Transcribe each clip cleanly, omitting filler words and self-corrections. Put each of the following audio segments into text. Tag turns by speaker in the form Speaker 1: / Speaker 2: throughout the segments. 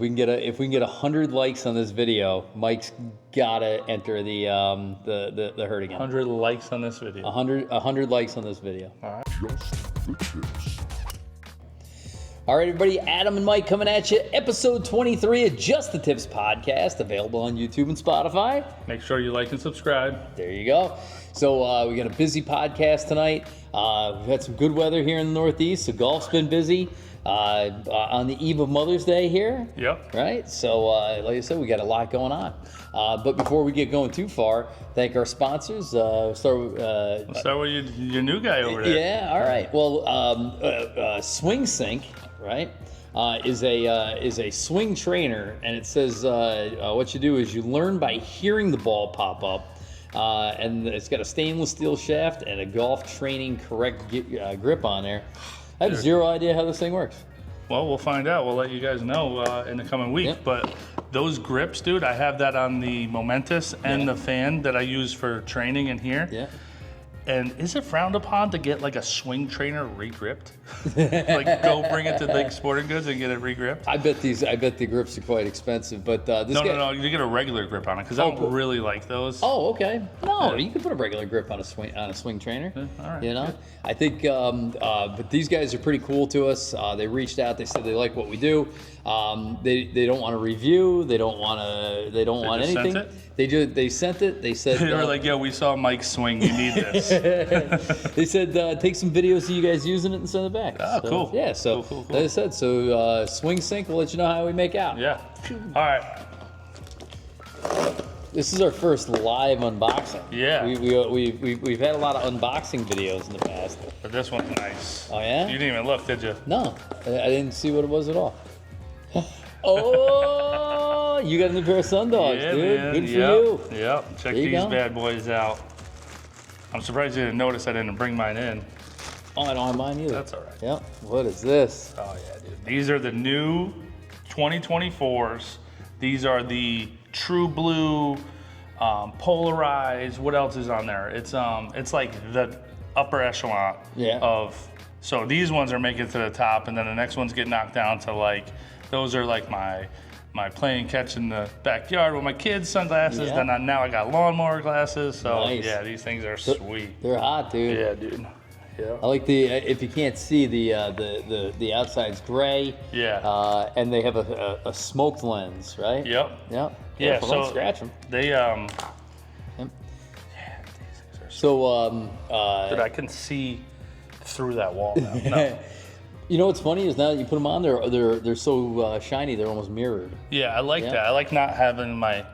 Speaker 1: we can get 100 likes on this video, Mike's gotta enter the herd again.
Speaker 2: 100 likes on this video.
Speaker 1: 100 likes on this video.
Speaker 2: All right.
Speaker 3: Just the tips.
Speaker 1: All right, everybody, Adam and Mike coming at you. Episode 23 of Just the Tips Podcast, available on YouTube and Spotify.
Speaker 2: Make sure you like and subscribe.
Speaker 1: There you go. So we got a busy podcast tonight. We've had some good weather here in the Northeast, so golf's been busy. On the eve of Mother's Day here.
Speaker 2: Yep.
Speaker 1: Right? So, like I said, we got a lot going on. But before we get going too far, thank our sponsors. Start
Speaker 2: with your new guy over there.
Speaker 1: Yeah, all right. Well, Swing Sync, right, is a swing trainer, and it says what you do is you learn by hearing the ball pop up. And it's got a stainless steel shaft and a golf training correct grip on there. I have zero idea how this thing works.
Speaker 2: Well, we'll find out. We'll let you guys know in the coming week.
Speaker 1: Yep.
Speaker 2: But those grips, dude, I have that on the Momentous and the fan that I use for training in here.
Speaker 1: Yeah.
Speaker 2: And is it frowned upon to get like a swing trainer re-gripped? Like go bring it to like sporting goods and get it re-gripped?
Speaker 1: I bet the grips are quite expensive, but this
Speaker 2: No, you get a regular grip on it because I don't really like those.
Speaker 1: Oh, okay. No, you can put a regular grip on a swing trainer.
Speaker 2: Yeah, all right.
Speaker 1: You know, I think, but these guys are pretty cool to us. They reached out. They said they like what we do. They don't want to review. They don't want anything.
Speaker 2: Sent it?
Speaker 1: They sent it. They said
Speaker 2: They were like, "Yo, we saw Mike swing. You need this."
Speaker 1: They said take some videos of you guys using it and send it back.
Speaker 2: Oh,
Speaker 1: so,
Speaker 2: cool.
Speaker 1: Yeah. So
Speaker 2: Cool.
Speaker 1: like I said, so Swing Sync will let you know how we make out.
Speaker 2: Yeah. All right.
Speaker 1: This is our first live unboxing.
Speaker 2: Yeah.
Speaker 1: We've had a lot of unboxing videos in the past.
Speaker 2: But this one's nice.
Speaker 1: Oh yeah?
Speaker 2: You didn't even look, did you?
Speaker 1: No, I didn't see what it was at all. Oh, you got a new pair of Sundogs,
Speaker 2: Yeah,
Speaker 1: dude.
Speaker 2: man.
Speaker 1: Good for you.
Speaker 2: Yep. Check
Speaker 1: There you
Speaker 2: these
Speaker 1: go.
Speaker 2: bad boys out. I'm surprised you didn't notice I didn't bring mine in.
Speaker 1: Oh, I don't have mine either.
Speaker 2: That's all right.
Speaker 1: Yep. What is this?
Speaker 2: Oh yeah, dude. These are the new 2024s. These are the True Blue, polarized. What else is on there? It's like the upper echelon of. So these ones are making it to the top, and then the next ones get knocked down to like. Those are like my playing catch in the backyard with my kids' sunglasses.
Speaker 1: Yeah.
Speaker 2: Then now I got lawnmower glasses. So
Speaker 1: Nice.
Speaker 2: yeah, these things are sweet.
Speaker 1: They're hot, dude.
Speaker 2: Yeah, dude. Yeah.
Speaker 1: I like the if you can't see the outside's gray.
Speaker 2: Yeah.
Speaker 1: And they have a smoked lens, right?
Speaker 2: Yep.
Speaker 1: Yep.
Speaker 2: Yeah.
Speaker 1: Careful,
Speaker 2: So
Speaker 1: don't scratch them.
Speaker 2: They
Speaker 1: Yep.
Speaker 2: Yeah, these things are
Speaker 1: So
Speaker 2: Dude, I can see through that wall now. No.
Speaker 1: You know what's funny is now that you put them on, they're so shiny they're almost mirrored.
Speaker 2: Yeah, I like that. I like not having my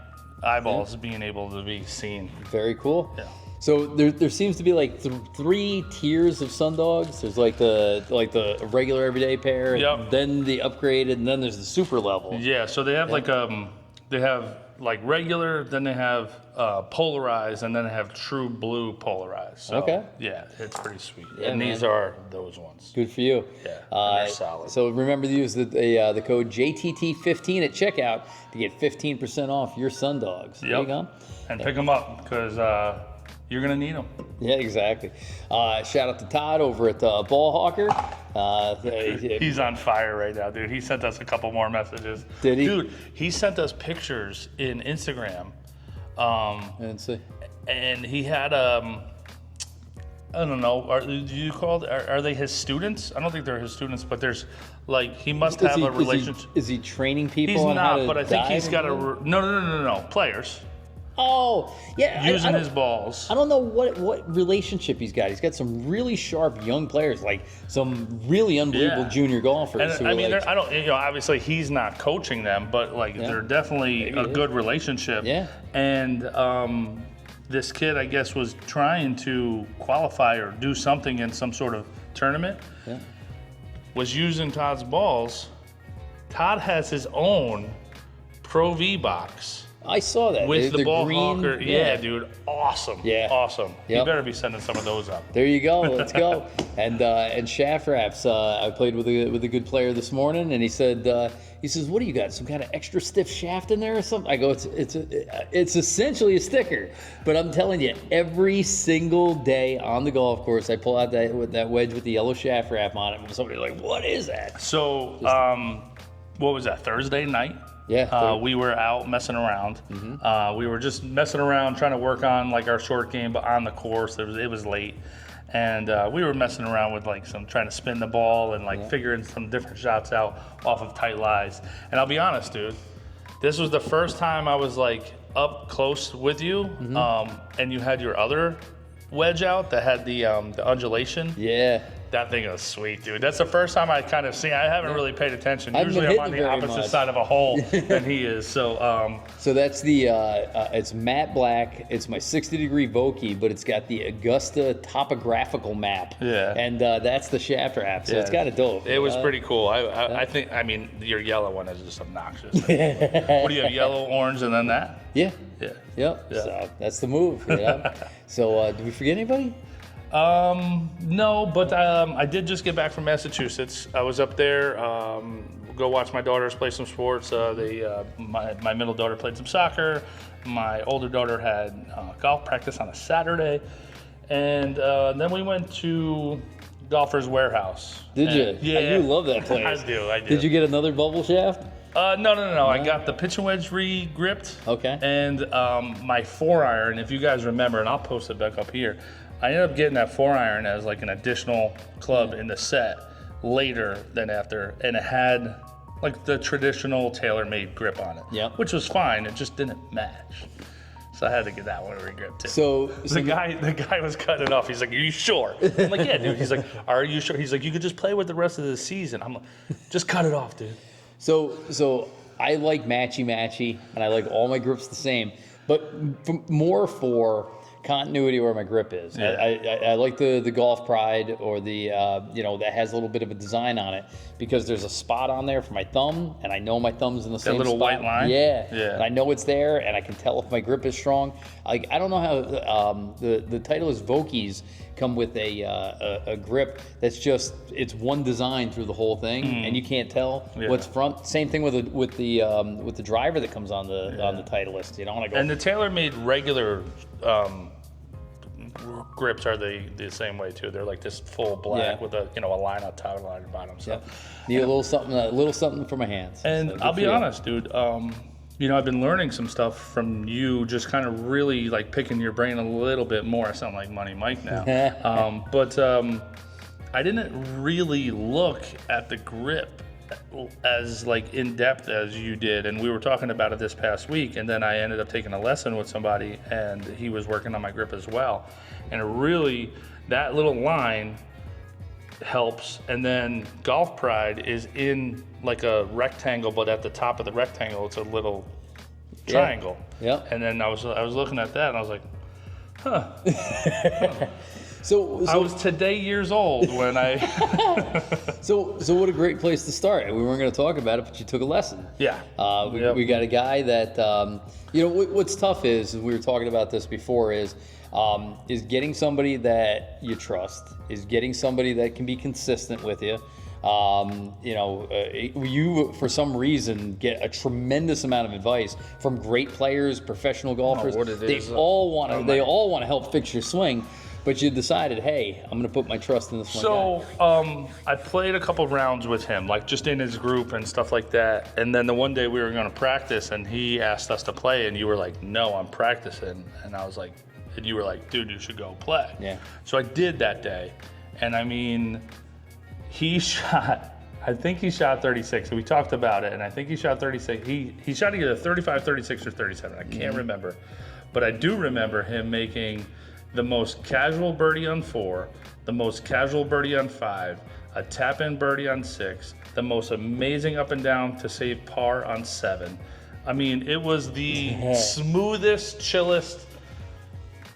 Speaker 2: eyeballs being able to be seen.
Speaker 1: Very cool.
Speaker 2: Yeah.
Speaker 1: So there seems to be like three tiers of Sundogs. There's like the regular everyday pair, and
Speaker 2: Yep.
Speaker 1: then the upgraded, and then there's the super level.
Speaker 2: Yeah, so they have like regular, then they have polarized, and then they have True Blue polarized. So,
Speaker 1: Okay.
Speaker 2: Yeah, it's pretty sweet.
Speaker 1: Yeah,
Speaker 2: and
Speaker 1: man.
Speaker 2: these are those ones.
Speaker 1: Good for you.
Speaker 2: Yeah, and they're solid.
Speaker 1: So remember to use the code JTT15 at checkout to get 15% off your Sundogs. There you go.
Speaker 2: And pick them up because you're gonna need them.
Speaker 1: Yeah, exactly. Shout out to Todd over at Ball Hawker.
Speaker 2: He's on fire right now, dude. He sent us a couple more messages.
Speaker 1: Did he?
Speaker 2: Dude, he sent us pictures in Instagram.
Speaker 1: And see.
Speaker 2: And he had I don't know. Are they his students? I don't think they're his students, but there's like he must have a relationship.
Speaker 1: Is he training people?
Speaker 2: He's
Speaker 1: on how
Speaker 2: not,
Speaker 1: to
Speaker 2: but I think
Speaker 1: dive
Speaker 2: he's got
Speaker 1: and
Speaker 2: no players
Speaker 1: Oh, yeah.
Speaker 2: using his balls.
Speaker 1: I don't know what relationship he's got. He's got some really sharp young players, like some really unbelievable junior golfers.
Speaker 2: And
Speaker 1: who
Speaker 2: I mean,
Speaker 1: like,
Speaker 2: I don't. Obviously he's not coaching them, but like they're definitely a good relationship.
Speaker 1: Yeah.
Speaker 2: And this kid, I guess, was trying to qualify or do something in some sort of tournament.
Speaker 1: Yeah.
Speaker 2: Was using Todd's balls. Todd has his own Pro V box.
Speaker 1: I saw that
Speaker 2: With the
Speaker 1: They're
Speaker 2: ball
Speaker 1: green.
Speaker 2: hawker. Yeah, dude. Awesome.
Speaker 1: Yeah.
Speaker 2: Awesome. You
Speaker 1: Yep.
Speaker 2: better be sending some of those up.
Speaker 1: There you go. Let's go. And shaft wraps. I played with a good player this morning, and he said, "What do you got? Some kind of extra stiff shaft in there or something?" I go, "It's essentially a sticker." But I'm telling you, every single day on the golf course, I pull out that wedge with the yellow shaft wrap on it, and somebody's like, "What is that?"
Speaker 2: So what was that, Thursday night?
Speaker 1: Yeah.
Speaker 2: We were out messing around. We were just messing around, trying to work on like our short game, but on the course. It was late, and we were messing around with like trying to spin the ball and like figuring some different shots out off of tight lies. And I'll be honest, dude, this was the first time I was like up close with you, and you had your other wedge out that had the undulation.
Speaker 1: Yeah.
Speaker 2: That thing was sweet, dude. That's the first time I kind of seen. I haven't really paid attention. Usually I'm on the opposite side of a hole than he is. So
Speaker 1: that's the it's matte black. It's my 60-degree Vokey, but it's got the Augusta topographical map.
Speaker 2: Yeah.
Speaker 1: And that's the shaft wrap. So it's got a dope.
Speaker 2: It was pretty cool. I think. I mean, your yellow one is just obnoxious. What do you have? Yellow, orange, and then that?
Speaker 1: Yeah.
Speaker 2: Yeah.
Speaker 1: Yep.
Speaker 2: Yeah.
Speaker 1: So that's the move. You know? So did we forget anybody?
Speaker 2: No, but I did just get back from Massachusetts. I was up there, go watch my daughters play some sports. My middle daughter played some soccer. My older daughter had golf practice on a Saturday. And then we went to Golfer's Warehouse.
Speaker 1: Did you?
Speaker 2: Yeah.
Speaker 1: I do love that place.
Speaker 2: I do.
Speaker 1: Did you get another bubble shaft?
Speaker 2: No. I got the pitch and wedge re-gripped.
Speaker 1: Okay.
Speaker 2: And my 4-iron, if you guys remember, and I'll post it back up here, I ended up getting that 4-iron as like an additional club in the set later than after, and it had like the traditional TaylorMade grip on it.
Speaker 1: Yep.
Speaker 2: Which was fine. It just didn't match. So I had to get that one re-gripped too.
Speaker 1: So
Speaker 2: the guy was cutting it off. He's like, "Are you sure?" I'm like, "Yeah, dude." He's like, "Are you sure?" He's like, "You could just play with the rest of the season." I'm like, "Just cut it off, dude."
Speaker 1: So I like matchy, and I like all my grips the same, but more for continuity where my grip is.
Speaker 2: Yeah.
Speaker 1: I like the Golf Pride or the that has a little bit of a design on it because there's a spot on there for my thumb, and I know my thumb's in the same
Speaker 2: little
Speaker 1: spot.
Speaker 2: white line?
Speaker 1: Yeah.
Speaker 2: Yeah.
Speaker 1: And I know it's there, and I can tell if my grip is strong. Like I don't know how the Titleist Vokeys come with a grip that's just it's one design through the whole thing, and you can't tell what's front. Same thing with the driver that comes on the Titleist. You know, and I go.
Speaker 2: And the TaylorMade regular grips are the same way too. They're like this full black with a line on top and a line on bottom. So
Speaker 1: need a little something for my hands.
Speaker 2: And
Speaker 1: So
Speaker 2: I'll be
Speaker 1: good for you.
Speaker 2: honest, dude. I've been learning some stuff from you, just kind of really like picking your brain a little bit more. I sound like Money Mike now. But I didn't really look at the grip as like in depth as you did, and we were talking about it this past week, and then I ended up taking a lesson with somebody, and he was working on my grip as well, and it really, that little line helps. And then Golf Pride is in like a rectangle, but at the top of the rectangle it's a little triangle.
Speaker 1: Yeah.
Speaker 2: And then I was looking at that and I was like,
Speaker 1: So
Speaker 2: I was today years old when I
Speaker 1: So what a great place to start. We weren't going to talk about it, but you took a lesson.
Speaker 2: Yeah.
Speaker 1: We got a guy that what's tough is, and we were talking about this before, is getting somebody that you trust, is getting somebody that can be consistent with you. You for some reason get a tremendous amount of advice from great players, professional golfers. They all want to help fix your swing. But you decided, hey, I'm going to put my trust in this one guy.
Speaker 2: So I played a couple rounds with him, like just in his group and stuff like that. And then the one day we were going to practice, and he asked us to play, and you were like, no, I'm practicing. And I was like, and you were like, dude, you should go play.
Speaker 1: Yeah.
Speaker 2: So I did that day. And I mean, I think he shot 36. We talked about it, and I think he shot 36. He shot either 35, 36, or 37. I can't remember. But I do remember him making the most casual birdie on 4, the most casual birdie on 5, a tap-in birdie on 6, the most amazing up and down to save par on 7. I mean, it was the smoothest, chillest,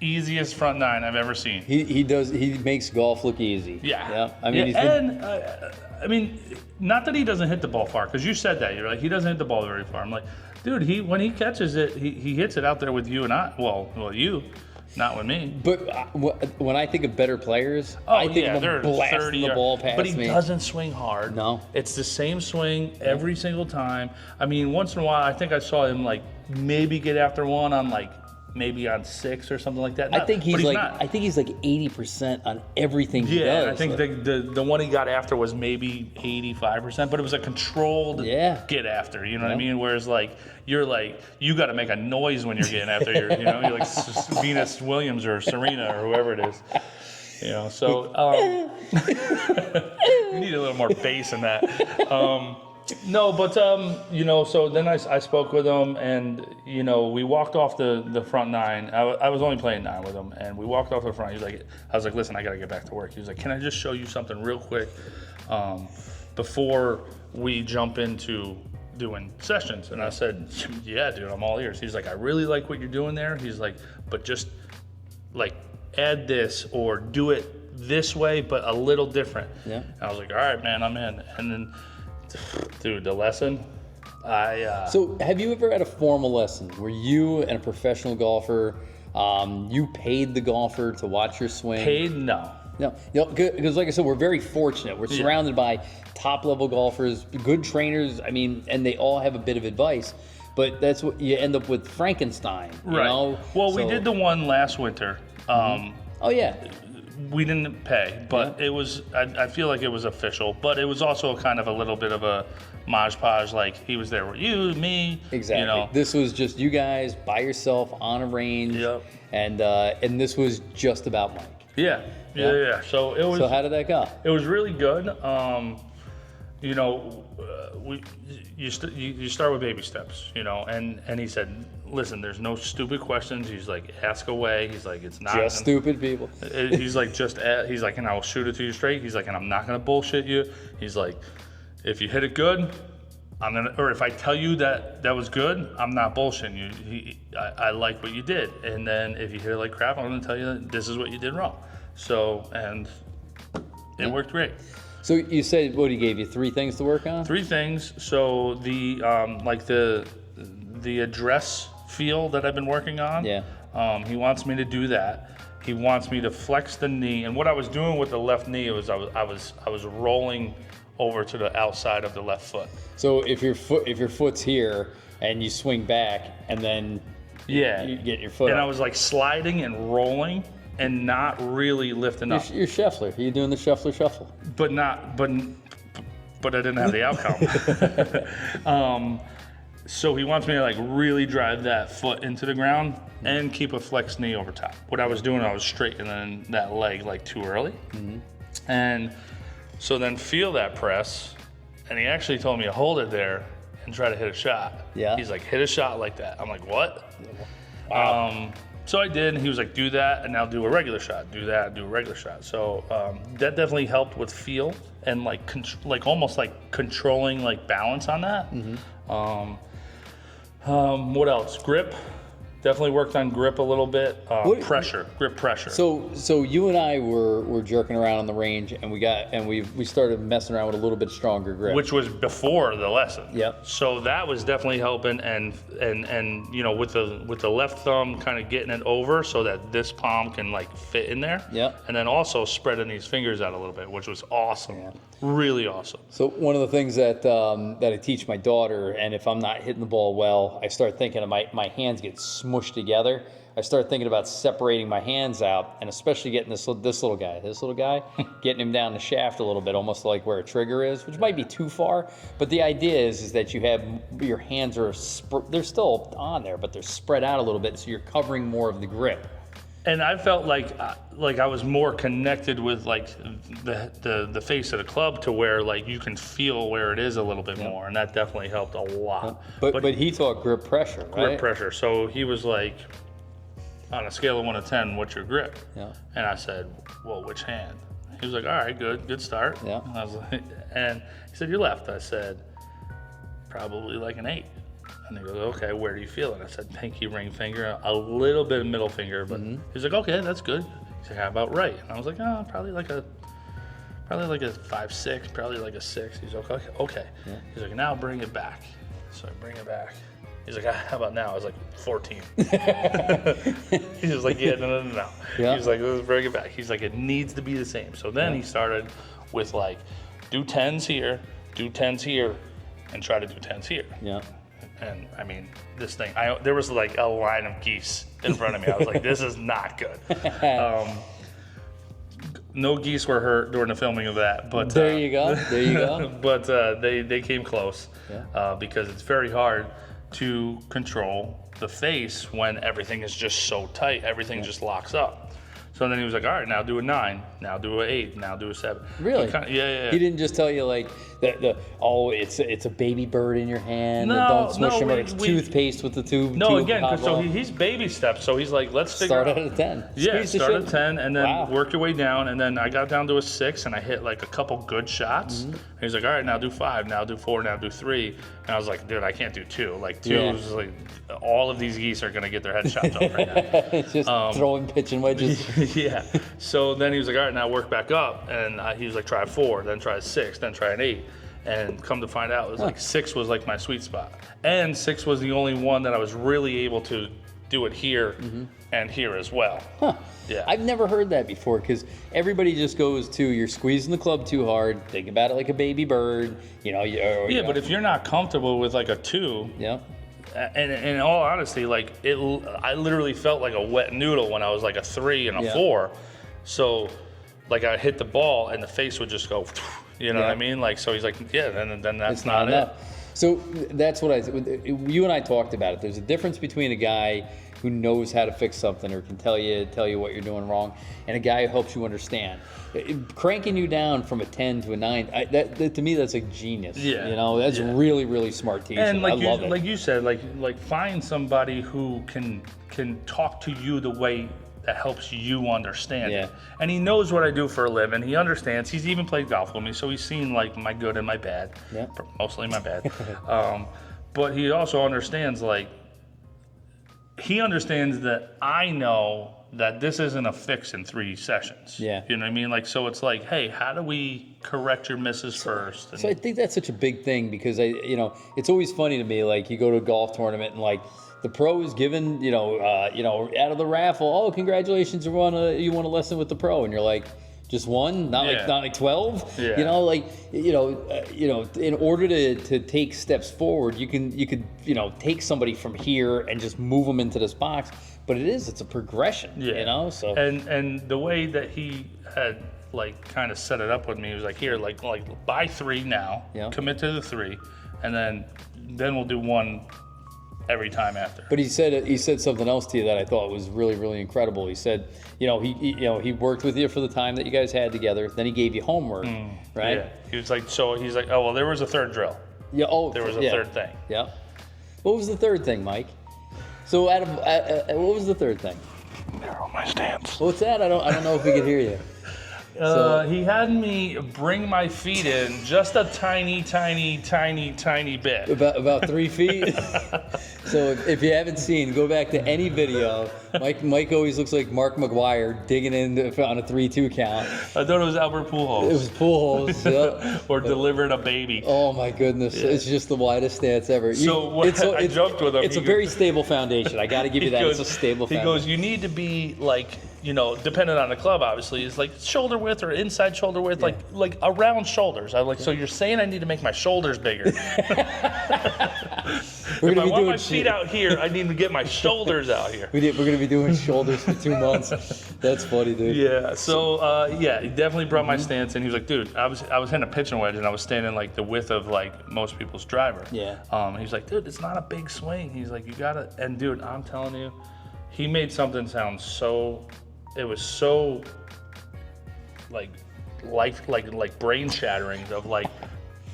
Speaker 2: easiest front 9 I've ever seen.
Speaker 1: He makes golf look easy.
Speaker 2: Yeah.
Speaker 1: I mean,
Speaker 2: I mean, not that he doesn't hit the ball far, because you said that. You're like, he doesn't hit the ball very far. I'm like, dude, when he catches it, he hits it out there with you and I. Well, you. Not with me.
Speaker 1: But when I think of better players, I think of them blasting the ball past me.
Speaker 2: But he doesn't swing hard.
Speaker 1: No.
Speaker 2: It's the same swing every single time. I mean, once in a while, I think I saw him like maybe get after one on like maybe on 6 or something like that.
Speaker 1: I think he's like
Speaker 2: not.
Speaker 1: I think he's like 80% on everything he
Speaker 2: Yeah,
Speaker 1: does.
Speaker 2: I think the one he got after was maybe 85%, but it was a controlled get after. You know what I mean? Whereas like you got to make a noise when you're getting after. You're like Venus Williams or Serena or whoever it is. So we need a little more bass in that. No, but so then I spoke with him, and we walked off the front 9. I was only playing 9 with him, and we walked off the front. I was like, listen, I gotta get back to work. He was like, can I just show you something real quick before we jump into doing sessions? And I said, yeah, dude, I'm all ears. He's like, I really like what you're doing there. He's like, but just like add this or do it this way, but a little different. Yeah. And I was like, all right, man, I'm in. And then, dude, the lesson,
Speaker 1: So have you ever had a formal lesson where you and a professional golfer, you paid the golfer to watch your swing?
Speaker 2: Paid? No.
Speaker 1: No, because like I said, we're very fortunate. We're surrounded by top-level golfers, good trainers, and they all have a bit of advice. But that's what you end up with Frankenstein,
Speaker 2: right. Well, we did the one last winter.
Speaker 1: Oh, yeah.
Speaker 2: We didn't pay, but it was, I feel like it was official, but it was also kind of a little bit of a Maj Podge, like he was there with you, me.
Speaker 1: Exactly. This was just you guys by yourself on a range. Yep. And this was just about Mike.
Speaker 2: Yeah. So it was.
Speaker 1: So how did that go?
Speaker 2: It was really good. You start with baby steps, and he said, listen, there's no stupid questions. He's like, ask away. He's like, it's not
Speaker 1: just stupid people.
Speaker 2: He's like, he's like, and I'll shoot it to you straight. He's like, and I'm not gonna bullshit you. He's like, if you hit it good, or if I tell you that was good, I'm not bullshitting you. I like what you did. And then if you hit it like crap, I'm gonna tell you that this is what you did wrong. So, and it worked great.
Speaker 1: So you said, what he gave you 3 things to work on?
Speaker 2: 3 things. So the address feel that I've been working on. Yeah. He wants me to do that. He wants me to flex the knee. And what I was doing with the left knee was I was rolling over to the outside of the left foot.
Speaker 1: So if your foot's here and you swing back and then you get your foot
Speaker 2: and
Speaker 1: up.
Speaker 2: I was like sliding and rolling and not really lifting up.
Speaker 1: You're Scheffler. You're doing the Scheffler shuffle.
Speaker 2: But I didn't have the outcome. So he wants me to like really drive that foot into the ground and keep a flexed knee over top. What I was doing, I was straightening that leg like too early. Mm-hmm. And so then feel that press, and he actually told me to hold it there and try to hit a shot. Yeah. He's like, hit a shot like that. I'm like, what? Wow. So I did, and he was like, do that, and now do a regular shot. Do that, do a regular shot. So that definitely helped with feel and like almost like controlling like balance on that. Mm-hmm. What else? Grip. Definitely worked on grip a little bit. Grip pressure.
Speaker 1: So you and I were jerking around on the range, and we started messing around with a little bit stronger grip,
Speaker 2: which was before the lesson.
Speaker 1: Yep.
Speaker 2: So that was definitely helping, and with the left thumb kind of getting it over so that this palm can like fit in there. Yep. And then also spreading these fingers out a little bit, which was awesome. Yeah. Really awesome.
Speaker 1: So one of the things that I teach my daughter, and if I'm not hitting the ball well, I start thinking of my hands get smushed together. I start thinking about separating my hands out, and especially getting this little guy, getting him down the shaft a little bit, almost like where a trigger is, which might be too far. But the idea is that you have your hands they're still on there, but they're spread out a little bit, so you're covering more of the grip.
Speaker 2: And I felt like I was more connected with like the face of the club to where like you can feel where it is a little bit more, and that definitely helped a lot.
Speaker 1: But he taught grip pressure, right?
Speaker 2: Grip pressure. So he was like, on a scale of 1 to 10, what's your grip? Yeah. And I said, well, which hand? He was like, all right, good start. Yeah. And I was like, and he said, your left. I said, probably like an 8. And he goes, okay, where do you feel it? I said, pinky, ring finger, a little bit of middle finger, but he's like, okay, that's good. He's like, how about right? And I was like, oh, probably like a 5-6, probably like a 6. He's like, okay. Yeah. He's like, now bring it back. So I bring it back. He's like, how about now? I was like, 14. He was like, yeah, no. Yeah. He's like, let's bring it back. He's like, it needs to be the same. So then he started with like, do 10s here, and try to do 10s here. Yeah. And I mean, this thing, there was like a line of geese in front of me. I was like, this is not good. No geese were hurt during the filming of that, but
Speaker 1: there you go.
Speaker 2: But they came close because it's very hard to control the face when everything is just so tight. Everything just locks up. So then he was like, all right, now do a 9, now do an 8, now do a 7.
Speaker 1: Really?
Speaker 2: Yeah.
Speaker 1: He didn't just tell you like it's a baby bird in your hand. Don't smush him, or it's toothpaste with the tube.
Speaker 2: No, again, so he's baby steps. So he's like, let's figure
Speaker 1: start
Speaker 2: out.
Speaker 1: at a 10.
Speaker 2: Yeah, start at 10 and then work your way down. And then I got down to a 6 and I hit like a couple good shots. And he's like, all right, now do 5, now do 4, now do 3. And I was like, dude, I can't do 2. Like 2 is like, all of these geese are gonna get their head chopped off right now.
Speaker 1: Just throwing pitching wedges.
Speaker 2: Yeah. So then he was like, all right, now work back up. And he was like, try a 4, then try a 6, then try an 8. And come to find out, it was like 6 was like my sweet spot. And 6 was the only one that I was really able to do it here and here as well.
Speaker 1: Huh.
Speaker 2: Yeah.
Speaker 1: I've never heard that before, because everybody just goes to, you're squeezing the club too hard, think about it like a baby bird,
Speaker 2: But if you're not comfortable with like a 2, and in all honesty, like I literally felt like a wet noodle when I was like a 3 and a 4. So like I hit the ball and the face would just go, you know what I mean? Like, so he's like, then that's not it.
Speaker 1: So that's what you and I talked about it. There's a difference between a guy who knows how to fix something or can tell you what you're doing wrong, and a guy who helps you understand. Cranking you down from a 10 to a 9, that to me, that's like genius.
Speaker 2: Yeah.
Speaker 1: That's really, really smart teaching.
Speaker 2: And
Speaker 1: I love it.
Speaker 2: Like you said, like find somebody who can talk to you the way that helps you understand it. And he knows what I do for a living. He understands. He's even played golf with me, so he's seen like my good and my bad. Yeah. Mostly my bad. But he also understands, like, he understands that I know that this isn't a fix in 3 sessions.
Speaker 1: Yeah.
Speaker 2: You know what I mean? Like, so it's like, hey, how do we correct your misses first? And
Speaker 1: so I think that's such a big thing, because it's always funny to me, like you go to a golf tournament and like the pro is given, out of the raffle, oh, congratulations, you won a lesson with the pro, and you're like, just one, not like 12.
Speaker 2: Yeah.
Speaker 1: In order to take steps forward, you could take somebody from here and just move them into this box. But it's a progression. Yeah. So
Speaker 2: and the way that he had like kind of set it up with me, he was like, here, like buy 3 now, commit to the 3, and then we'll do 1 every time after.
Speaker 1: But he said something else to you that I thought was really, really incredible. He said, he worked with you for the time that you guys had together. Then he gave you homework, right?
Speaker 2: Yeah. He's like, oh, well, there was a 3rd drill.
Speaker 1: Yeah. Oh,
Speaker 2: there was a 3rd thing.
Speaker 1: Yeah. What was the 3rd thing, Mike? So what was the 3rd thing?
Speaker 2: Narrow my stance.
Speaker 1: What's that? I don't know if we could hear you.
Speaker 2: He had me bring my feet in just a tiny bit.
Speaker 1: About 3 feet. So if you haven't seen, go back to any video. Mike always looks like Mark McGuire digging in on a 3-2 count.
Speaker 2: I thought it was Albert Pujols.
Speaker 1: It was Pujols, yeah.
Speaker 2: Or delivering a baby.
Speaker 1: Oh my goodness, it's just the widest stance ever.
Speaker 2: So I joked with him.
Speaker 1: It's a very stable foundation. I got to give you that. It's a stable foundation.
Speaker 2: He goes, you need to be like, dependent on the club, obviously, is like shoulder width or inside shoulder width, like around shoulders. I'm like, so you're saying I need to make my shoulders bigger? If I want my feet out here, I need to get my shoulders out here.
Speaker 1: We're going to be doing shoulders for 2 months. That's funny, dude.
Speaker 2: Yeah. So he definitely brought my stance in. He was like, dude, I was hitting a pitching wedge and I was standing like the width of like most people's driver.
Speaker 1: Yeah.
Speaker 2: He's like, dude, it's not a big swing. He's like, you gotta. And dude, I'm telling you, he made something sound so. It was so like brain shattering of like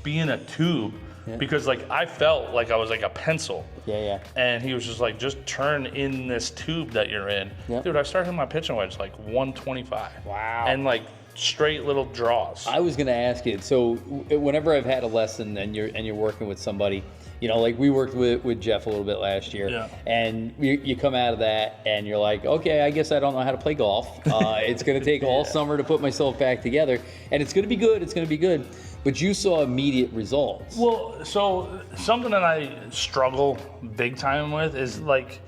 Speaker 2: being a tube. Yeah. Because like I felt like I was like a pencil.
Speaker 1: Yeah.
Speaker 2: And he was just like, just turn in this tube that you're in. Yep. Dude, I started my pitching wedge like 125.
Speaker 1: Wow.
Speaker 2: And like straight little draws.
Speaker 1: I was gonna ask you, so whenever I've had a lesson and you're working with somebody, like we worked with Jeff a little bit last year, and you come out of that and you're like, okay, I guess I don't know how to play golf. It's gonna take all summer to put myself back together, and it's gonna be good. But you saw immediate results.
Speaker 2: Well, so something that I struggle big time with is like,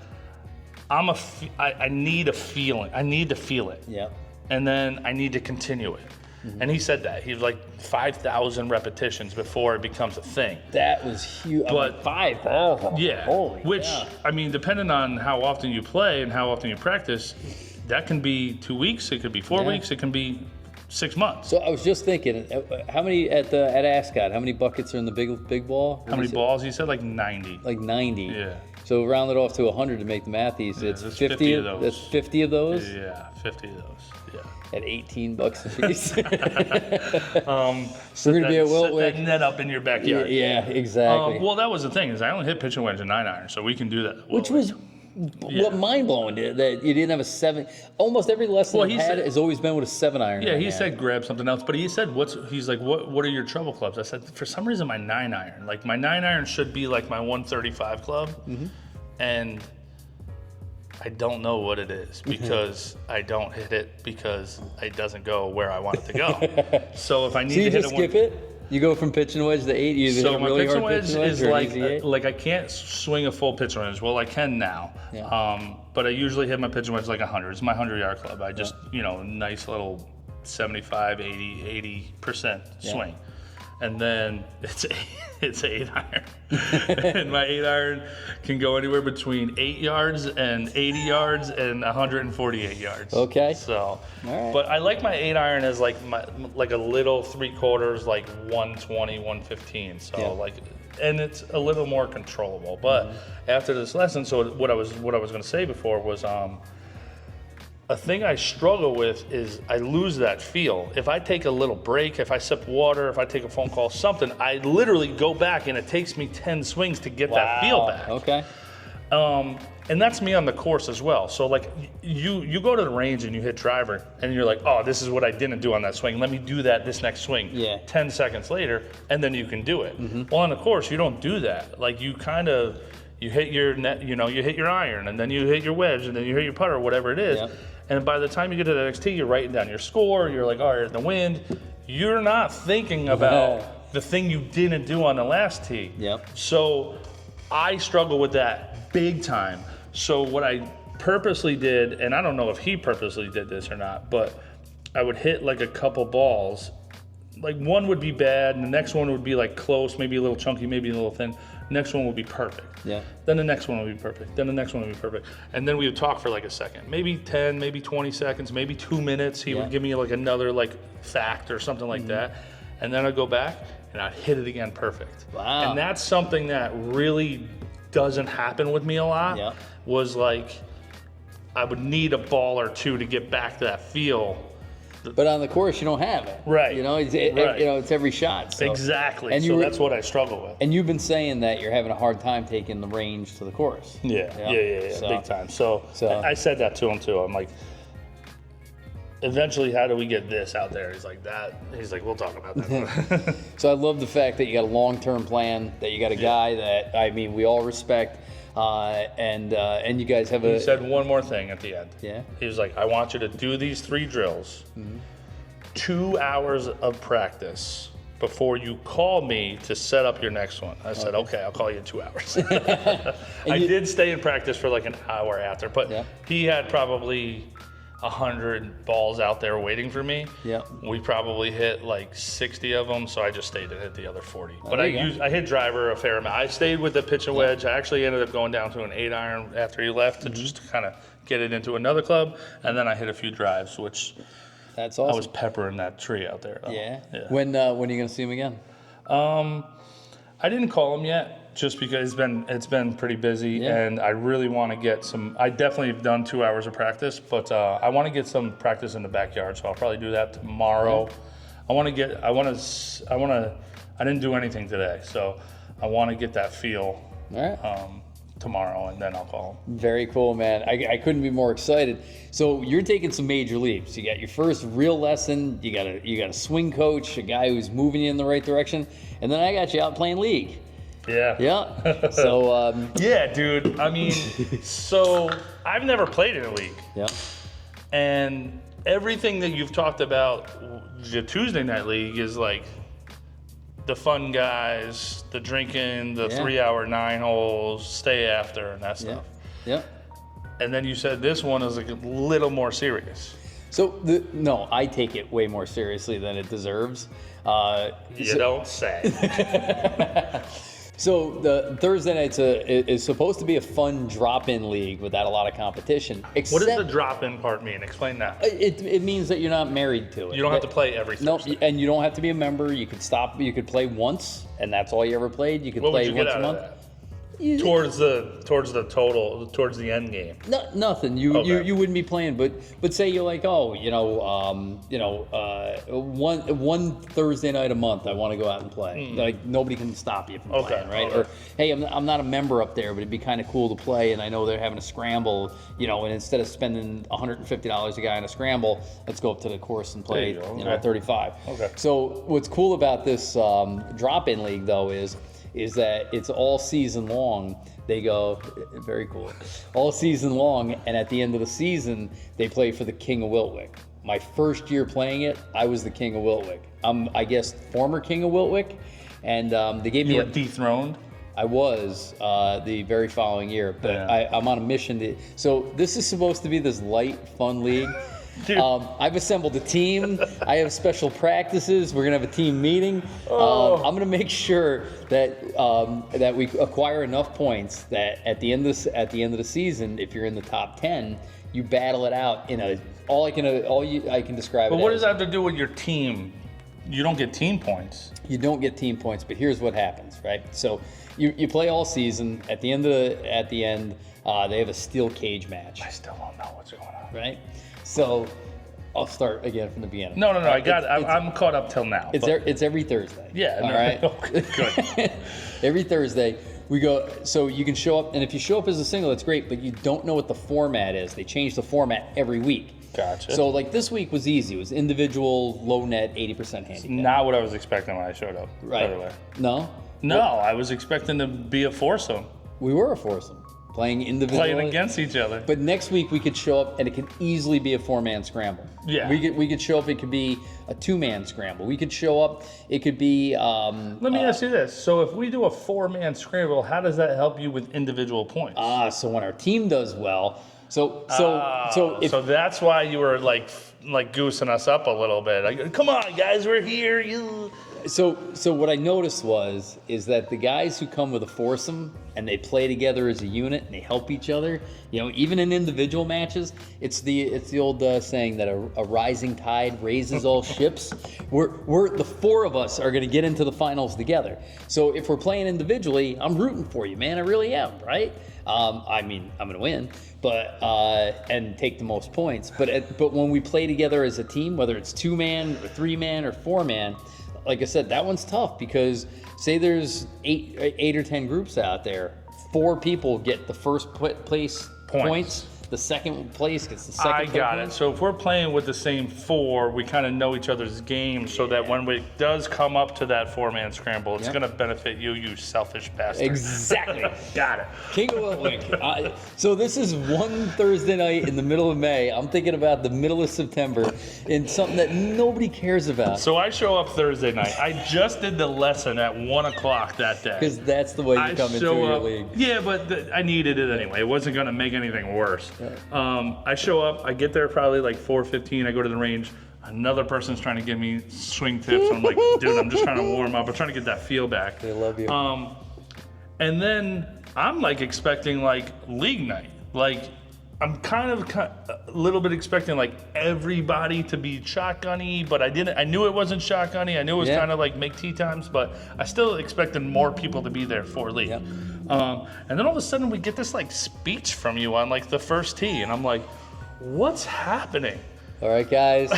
Speaker 2: I need a feeling. I need to feel it.
Speaker 1: Yeah.
Speaker 2: And then I need to continue it. And he said that. He was like 5,000 repetitions before it becomes a thing.
Speaker 1: That was huge.
Speaker 2: But
Speaker 1: 5,000.
Speaker 2: yeah,
Speaker 1: Holy
Speaker 2: which,
Speaker 1: cow.
Speaker 2: I mean, depending on how often you play and how often you practice, that can be 2 weeks, it could be 4 weeks, it can be 6 months.
Speaker 1: So I was just thinking, how many at Ascot? How many buckets are in the big ball?
Speaker 2: How many balls? You said like 90.
Speaker 1: Like 90.
Speaker 2: Yeah.
Speaker 1: So round it off to 100 to make the math easy. It's
Speaker 2: there's
Speaker 1: 50
Speaker 2: of those.
Speaker 1: That's 50 of those.
Speaker 2: Yeah, 50 of those. Yeah.
Speaker 1: At $18 a piece.
Speaker 2: We're
Speaker 1: gonna be at
Speaker 2: set
Speaker 1: Wiltwick.
Speaker 2: that net up in your backyard.
Speaker 1: Yeah, exactly.
Speaker 2: Well, that was the thing, is I only hit pitching wedge and 9-iron, so we can do that.
Speaker 1: Which was what mind blowing that you didn't have a 7. Almost every lesson I've had has always been with a 7-iron.
Speaker 2: Yeah, he said grab something else, but he said he's like, what are your trouble clubs? I said, for some reason my 9-iron. Like my 9-iron should be like my 135 club, and I don't know what it is because I don't hit it because it doesn't go where I want it to go. So if I need to hit
Speaker 1: just skip it. You go from pitching wedge to 8. You
Speaker 2: so
Speaker 1: hit a
Speaker 2: my
Speaker 1: really
Speaker 2: pitching
Speaker 1: hard
Speaker 2: wedge
Speaker 1: pitching wedge
Speaker 2: is
Speaker 1: or an
Speaker 2: like
Speaker 1: easy 8?
Speaker 2: like I can't swing a full pitching wedge. Well, I can now.
Speaker 1: Yeah.
Speaker 2: But I usually hit my pitching wedge like 100. It's my 100-yard club. I just nice little 75, 80% swing. And then it's 8-iron. And my 8-iron can go anywhere between 8 yards and 80 yards and 148 yards.
Speaker 1: Okay.
Speaker 2: So,
Speaker 1: all right.
Speaker 2: But I like my 8-iron as like a little 3/4, like 120, 115. So and it's a little more controllable. But after this lesson, so what I was going to say before was a thing I struggle with is I lose that feel. If I take a little break, if I sip water, if I take a phone call, something, I literally go back and it takes me 10 swings to get that feel back.
Speaker 1: Okay.
Speaker 2: And that's me on the course as well. So like you go to the range and you hit driver and you're like, oh, this is what I didn't do on that swing. Let me do that this next swing.
Speaker 1: Yeah.
Speaker 2: 10 seconds later, and then you can do it. Well, on the course, you don't do that. Like you hit your net, you hit your iron, and then you hit your wedge, and then you hit your putter, whatever it is.
Speaker 1: Yep.
Speaker 2: And by the time you get to the next tee, you're writing down your score. You're like, all right, in the wind. You're not thinking about the thing you didn't do on the last tee.
Speaker 1: Yep.
Speaker 2: So I struggle with that big time. So what I purposely did, and I don't know if he purposely did this or not, but I would hit like a couple balls. Like one would be bad, and the next one would be like close, maybe a little chunky, maybe a little thin. Next one would be perfect.
Speaker 1: Yeah.
Speaker 2: Then the next one would be perfect. Then the next one would be perfect. And then we would talk for like a second, maybe 10, maybe 20 seconds, maybe 2 minutes. He would give me like another like fact or something like that. And then I'd go back and I'd hit it again perfect.
Speaker 1: Wow.
Speaker 2: And that's something that really doesn't happen with me a lot.
Speaker 1: Yeah.
Speaker 2: Was like, I would need a ball or two to get back to that feel.
Speaker 1: But on the course, you don't have it.
Speaker 2: Right.
Speaker 1: It's every shot. So.
Speaker 2: Exactly.
Speaker 1: And
Speaker 2: so that's what I struggle with.
Speaker 1: And you've been saying that you're having a hard time taking the range to the course.
Speaker 2: Yeah.
Speaker 1: So,
Speaker 2: big time. So I said that to him too. I'm like, eventually, how do we get this out there? He's like, we'll talk about that.
Speaker 1: So I love the fact that you got a long-term plan, that you got a guy that, I mean, we all respect, and you guys have
Speaker 2: He said one more thing at the end.
Speaker 1: Yeah.
Speaker 2: He was like, I want you to do these 3 drills, 2 hours of practice before you call me to set up your next one. I said, okay, I'll call you in 2 hours. I did stay in practice for like an hour after, but he had probably 100 balls out there waiting for me.
Speaker 1: Yeah.
Speaker 2: We probably hit like 60 of them, so I just stayed and hit the other 40. But
Speaker 1: there
Speaker 2: I
Speaker 1: you go.
Speaker 2: hit driver a fair amount. I stayed with the pitch and wedge. I actually ended up going down to an 8-iron after he left to just kind of get it into another club, and then I hit a few drives, which
Speaker 1: That's awesome.
Speaker 2: I was peppering that tree out there.
Speaker 1: Yeah. When are you going to see him again?
Speaker 2: I didn't call him yet, just because it's been pretty busy, and I really want to get some. I definitely have done 2 hours of practice, but I want to get some practice in the backyard, so I'll probably do that tomorrow. I didn't do anything today, so I want to get that feel tomorrow, and then I'll call him.
Speaker 1: Very cool, man. I couldn't be more excited. So you're taking some major leaps. You got your first real lesson. You got a swing coach, a guy who's moving you in the right direction, and then I got you out playing league.
Speaker 2: Yeah.
Speaker 1: Yeah. So.
Speaker 2: Yeah, dude. I mean, so I've never played in a league.
Speaker 1: Yeah.
Speaker 2: And everything that you've talked about, the Tuesday night league is like the fun guys, the drinking, the 3-hour 9 holes, stay after, and that stuff.
Speaker 1: Yeah.
Speaker 2: And then you said this one is like a little more serious.
Speaker 1: So no, I take it way more seriously than it deserves.
Speaker 2: You don't say.
Speaker 1: So the Thursday nights is supposed to be a fun drop-in league without a lot of competition.
Speaker 2: What does the drop-in part mean? Explain that.
Speaker 1: It means that you're not married to it.
Speaker 2: You don't have to play every Thursday.
Speaker 1: No, and you don't have to be a member. You could stop. You could play once, and that's all you ever played. You could
Speaker 2: What
Speaker 1: play
Speaker 2: would you
Speaker 1: once
Speaker 2: get
Speaker 1: a
Speaker 2: out
Speaker 1: month.
Speaker 2: of that? Towards the total, towards the end game.
Speaker 1: No, nothing. You wouldn't be playing, but say you're like, one Thursday night a month, I want to go out and play. Like nobody can stop you from playing, right?
Speaker 2: Okay.
Speaker 1: Or hey, I'm not a member up there, but it'd be kind of cool to play, and I know they're having a scramble, and instead of spending $150 a guy on a scramble, let's go up to the course and play,
Speaker 2: There you go. Okay.
Speaker 1: 35.
Speaker 2: Okay.
Speaker 1: So what's cool about this drop-in league though is that it's all season long. They go, very cool, all season long, and at the end of the season, they play for the King of Wiltwick. My first year playing it, I was the King of Wiltwick. I'm, I guess, former King of Wiltwick, and they gave me
Speaker 2: You were dethroned?
Speaker 1: I was the very following year, but
Speaker 2: Yeah.
Speaker 1: I'm on a mission to. So this is supposed to be this light, fun league.
Speaker 2: Dude.
Speaker 1: I've assembled a team. I have special practices. We're gonna have a team meeting. I'm gonna make sure that we acquire enough points that at the end of the season, if you're in the top 10, you battle it out in a I can describe.
Speaker 2: But
Speaker 1: it
Speaker 2: what
Speaker 1: as,
Speaker 2: does that have to do with your team? You don't get team points.
Speaker 1: You don't get team points, but here's what happens, right? So you play all season. At the end, they have a steel cage match,
Speaker 2: I still don't know what's going on.
Speaker 1: right? So I'll start again from the beginning.
Speaker 2: No, I got it. I'm caught up till now.
Speaker 1: It's every Thursday.
Speaker 2: Yeah,
Speaker 1: All
Speaker 2: no,
Speaker 1: right.
Speaker 2: okay, good.
Speaker 1: Every Thursday we go. So you can show up, and if you show up as a single, it's great. But you don't know what the format is. They change the format every week.
Speaker 2: Gotcha.
Speaker 1: So like this week was easy. It was individual, low net, 80% handicap.
Speaker 2: Not what I was expecting when I showed up.
Speaker 1: Right.
Speaker 2: By the way.
Speaker 1: No.
Speaker 2: No, I was expecting to be a foursome,
Speaker 1: We were a foursome playing individually.
Speaker 2: playing against each other.
Speaker 1: But next week we could show up and it could easily be a 4-man scramble.
Speaker 2: Yeah.
Speaker 1: We could show up. It could be a 2-man scramble. We could show up. It could be.
Speaker 2: Let me ask you this: so if we do a 4-man scramble, how does that help you with individual points?
Speaker 1: So when our team does well, so if
Speaker 2: So that's why you were like goosing us up a little bit. Like, come on, guys, we're here.
Speaker 1: So what I noticed is that the guys who come with a foursome and they play together as a unit and they help each other, even in individual matches, it's the old saying that a rising tide raises all ships. We're the four of us are going to get into the finals together. So if we're playing individually, I'm rooting for you, man. I really am, right? I mean, I'm going to win, but and take the most points. But when we play together as a team, whether it's 2-man or 3-man or 4-man. Like I said, that one's tough because say there's eight or 10 groups out there, 4 people get the first place points. The second place gets the second.
Speaker 2: I got
Speaker 1: points.
Speaker 2: it. So if we're playing with the same 4, we kind of know each other's games, so that when it does come up to that 4-man scramble, it's going to benefit you selfish bastard.
Speaker 1: Exactly.
Speaker 2: Got it.
Speaker 1: King of Wiltwick. So this is one Thursday night in the middle of May. I'm thinking about the middle of September in something that nobody cares about.
Speaker 2: So I show up Thursday night. I just did the lesson at 1 o'clock that day.
Speaker 1: Because that's the way you come into your league.
Speaker 2: Yeah, but I needed it anyway. It wasn't going to make anything worse. I show up. I get there probably like 4:15. I go to the range. Another person's trying to give me swing tips. I'm like, dude, I'm just trying to warm up. I'm trying to get that feel back.
Speaker 1: They love you.
Speaker 2: And then I'm like expecting like league night. Like I'm kind of a little bit expecting like everybody to be shotgunny, but I knew it wasn't shotgunny. I knew it was kind of like make tea times, but I still expected more people to be there for league.
Speaker 1: Yep.
Speaker 2: And then all of a sudden we get this like speech from you on like the first tee, and I'm like, what's happening?
Speaker 1: All right, guys.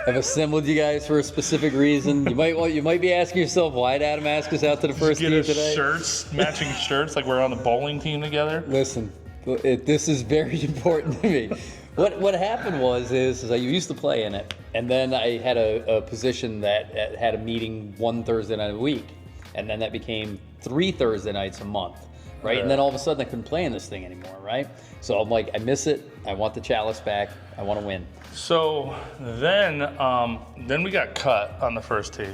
Speaker 1: I've assembled you guys for a specific reason. You might be asking yourself, why did Adam ask us out to the first
Speaker 2: Get
Speaker 1: tee
Speaker 2: us
Speaker 1: today?
Speaker 2: matching shirts, like we're on the bowling team together.
Speaker 1: Listen, this is very important to me. What happened is I used to play in it, and then I had a position that had a meeting one Thursday night a week, and then that became 3 Thursday nights a month, right? And then all of a sudden I couldn't play in this thing anymore, right? So I'm like, I miss it. I want the chalice back. I want to win.
Speaker 2: So then we got cut on the first tee.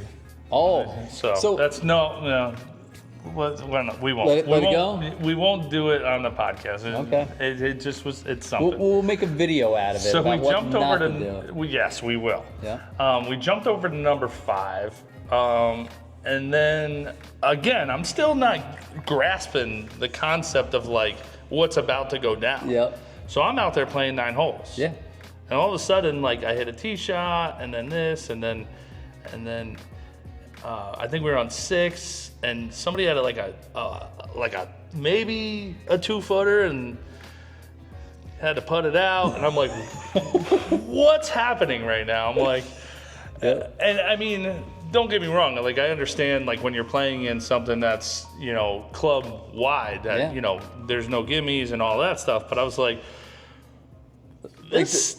Speaker 1: Oh,
Speaker 2: So that's no. We won't.
Speaker 1: Let it go?
Speaker 2: We won't do it on the podcast.
Speaker 1: Okay.
Speaker 2: It just was. It's something.
Speaker 1: We'll make a video out of it.
Speaker 2: So we
Speaker 1: about what
Speaker 2: jumped
Speaker 1: not
Speaker 2: over
Speaker 1: to do.
Speaker 2: yes, we will.
Speaker 1: Yeah.
Speaker 2: We jumped over to number 5. And then again, I'm still not grasping the concept of like what's about to go down.
Speaker 1: Yep.
Speaker 2: So I'm out there playing 9 holes.
Speaker 1: Yeah.
Speaker 2: And all of a sudden, like I hit a tee shot, and then this, and then I think we were on 6, and somebody had like a maybe a 2-footer, and had to putt it out, and I'm like, what's happening right now? I'm like, and I mean, don't get me wrong, like I understand like when you're playing in something that's, you know, club wide, that you know, there's no gimmies and all that stuff, but I was like, this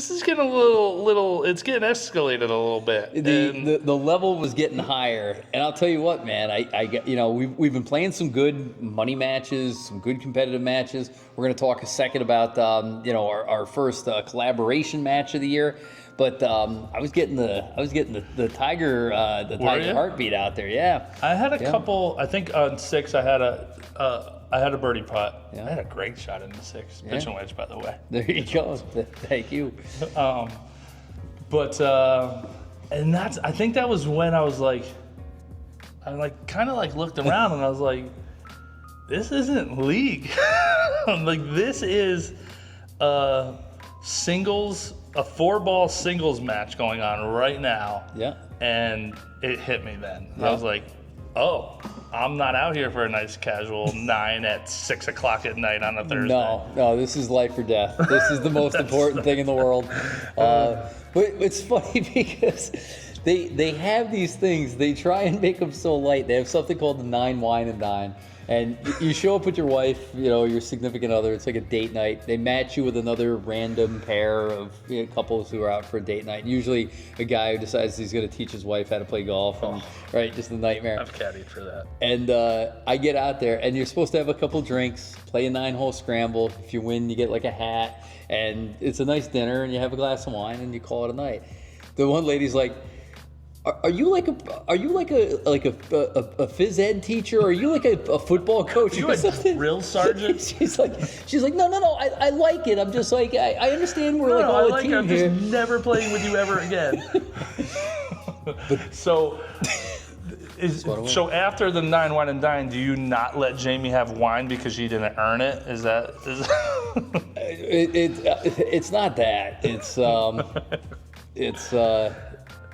Speaker 2: is getting a little it's getting escalated a little bit.
Speaker 1: The level was getting higher, and I'll tell you what, man, I get, you know, we've been playing some good money matches, some good competitive matches. We're going to talk a second about you know, our first collaboration match of the year. But I was getting the Tiger heartbeat out there. Yeah,
Speaker 2: I had a couple. I think on 6 I had a birdie putt. I had a great shot in the 6 pitch and wedge, by the way.
Speaker 1: There you go. Thank you.
Speaker 2: But and I think that was when I was like, I like kind of like looked around and I was like, this isn't league. I'm like, this is singles. A 4-ball singles match going on right now.
Speaker 1: Yeah.
Speaker 2: And it hit me then. I was like, oh, I'm not out here for a nice casual 9 at 6 o'clock at night on a Thursday.
Speaker 1: No, this is life or death. This is the most important thing in the world. But it's funny because they have these things. They try and make them so light. They have something called the 9 wine and dine. And you show up with your wife, you know, your significant other. It's like a date night. They match you with another random pair of, you know, couples who are out for a date night. Usually a guy who decides he's going to teach his wife how to play golf. And, right, just a nightmare.
Speaker 2: I've caddied for that.
Speaker 1: And I get out there, and you're supposed to have a couple drinks, play a 9-hole scramble. If you win, you get like a hat. And it's a nice dinner, and you have a glass of wine, and you call it a night. The one lady's like, Are you like a phys ed teacher? Are you like a football coach?
Speaker 2: Are you a drill sergeant?
Speaker 1: she's like, no. I like it. I'm just like, I understand we're like all a team
Speaker 2: I'm
Speaker 1: here.
Speaker 2: just never playing with you ever again. So after the 9 wine and dine, do you not let Jamie have wine because she didn't earn it? Is
Speaker 1: It's not that.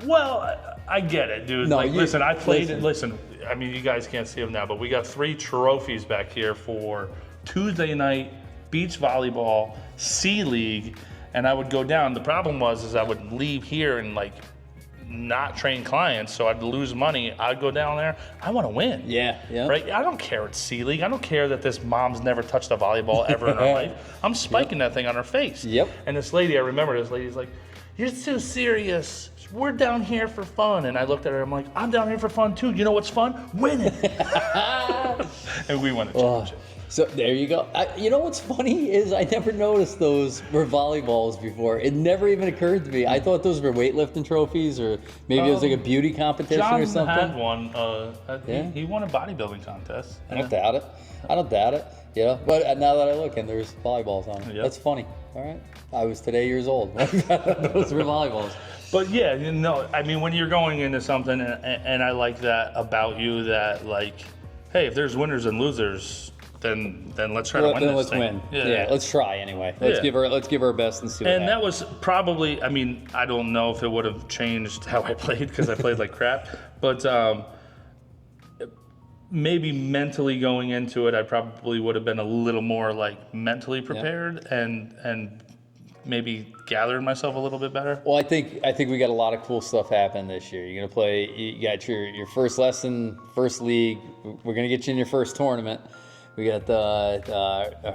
Speaker 2: Well, I get it, dude.
Speaker 1: No,
Speaker 2: listen, I played it. Listen, I mean, you guys can't see them now, but we got 3 trophies back here for Tuesday night beach volleyball, C League, and I would go down. The problem was I would leave here and like not train clients, so I'd lose money. I'd go down there. I want to win.
Speaker 1: Yeah.
Speaker 2: Right? I don't care it's C League. I don't care that this mom's never touched a volleyball ever in her life. I'm spiking that thing on her face.
Speaker 1: Yep.
Speaker 2: And this lady, I remember this lady's like, "You're so serious. We're down here for fun." And I looked at her, I'm like, I'm down here for fun too. You know what's fun? Winning. And we won a championship.
Speaker 1: So there you go. You know what's funny is I never noticed those were volleyballs before. It never even occurred to me. I thought those were weightlifting trophies, or maybe it was like a beauty competition or something.
Speaker 2: John had one. He won a bodybuilding contest.
Speaker 1: I don't doubt it. You know, but now that I look, and there's volleyballs on it.
Speaker 2: Yep.
Speaker 1: That's funny. All right. I was today years old. Those were volleyballs.
Speaker 2: But yeah, you know, I mean, when you're going into something, and I like that about you, that like, hey, if there's winners and losers, then let's try to win this thing.
Speaker 1: Let's win. Yeah, let's try anyway. Let's give her our best and see what happens.
Speaker 2: And that was probably, I mean, I don't know if it would have changed how I played because I played like crap, but maybe mentally going into it, I probably would have been a little more like mentally prepared and maybe gathered myself a little bit better.
Speaker 1: Well, I think we got a lot of cool stuff happening this year. You're gonna play. You got your first lesson, first league. We're gonna get you in your first tournament. We got the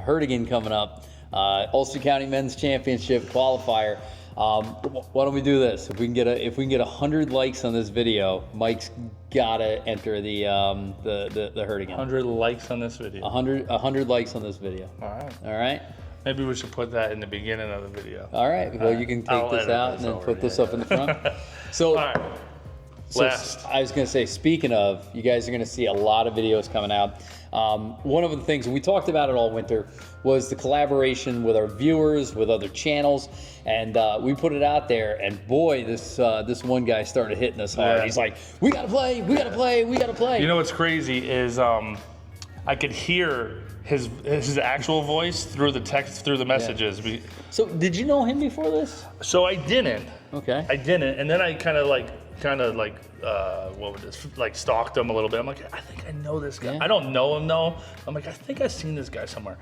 Speaker 1: Hertigan coming up, Ulster County Men's Championship qualifier. Why don't we do this? If we can get 100 likes on this video, Mike's gotta enter the Hertigan.
Speaker 2: 100 likes on this video.
Speaker 1: 100 likes on this video.
Speaker 2: All
Speaker 1: right.
Speaker 2: Maybe we should put that in the beginning of the video.
Speaker 1: All right. Well, you can take this out and then put this up in the front. So,
Speaker 2: all right. last.
Speaker 1: I was going to say, speaking of, you guys are going to see a lot of videos coming out. One of the things, and we talked about it all winter, was the collaboration with our viewers, with other channels, and we put it out there, and boy, this one guy started hitting us hard.
Speaker 2: Yeah.
Speaker 1: He's like, we got to play, we got to play, we got to play.
Speaker 2: You know what's crazy is I could hear his actual voice through the text, through the messages.
Speaker 1: So did you know him before this?
Speaker 2: So I didn't.
Speaker 1: Okay.
Speaker 2: I didn't, and then I kind of like what was this? Like stalked him a little bit. I'm like, I think I know this guy.
Speaker 1: Yeah.
Speaker 2: I don't know him though. I'm like, I think I've seen this guy somewhere.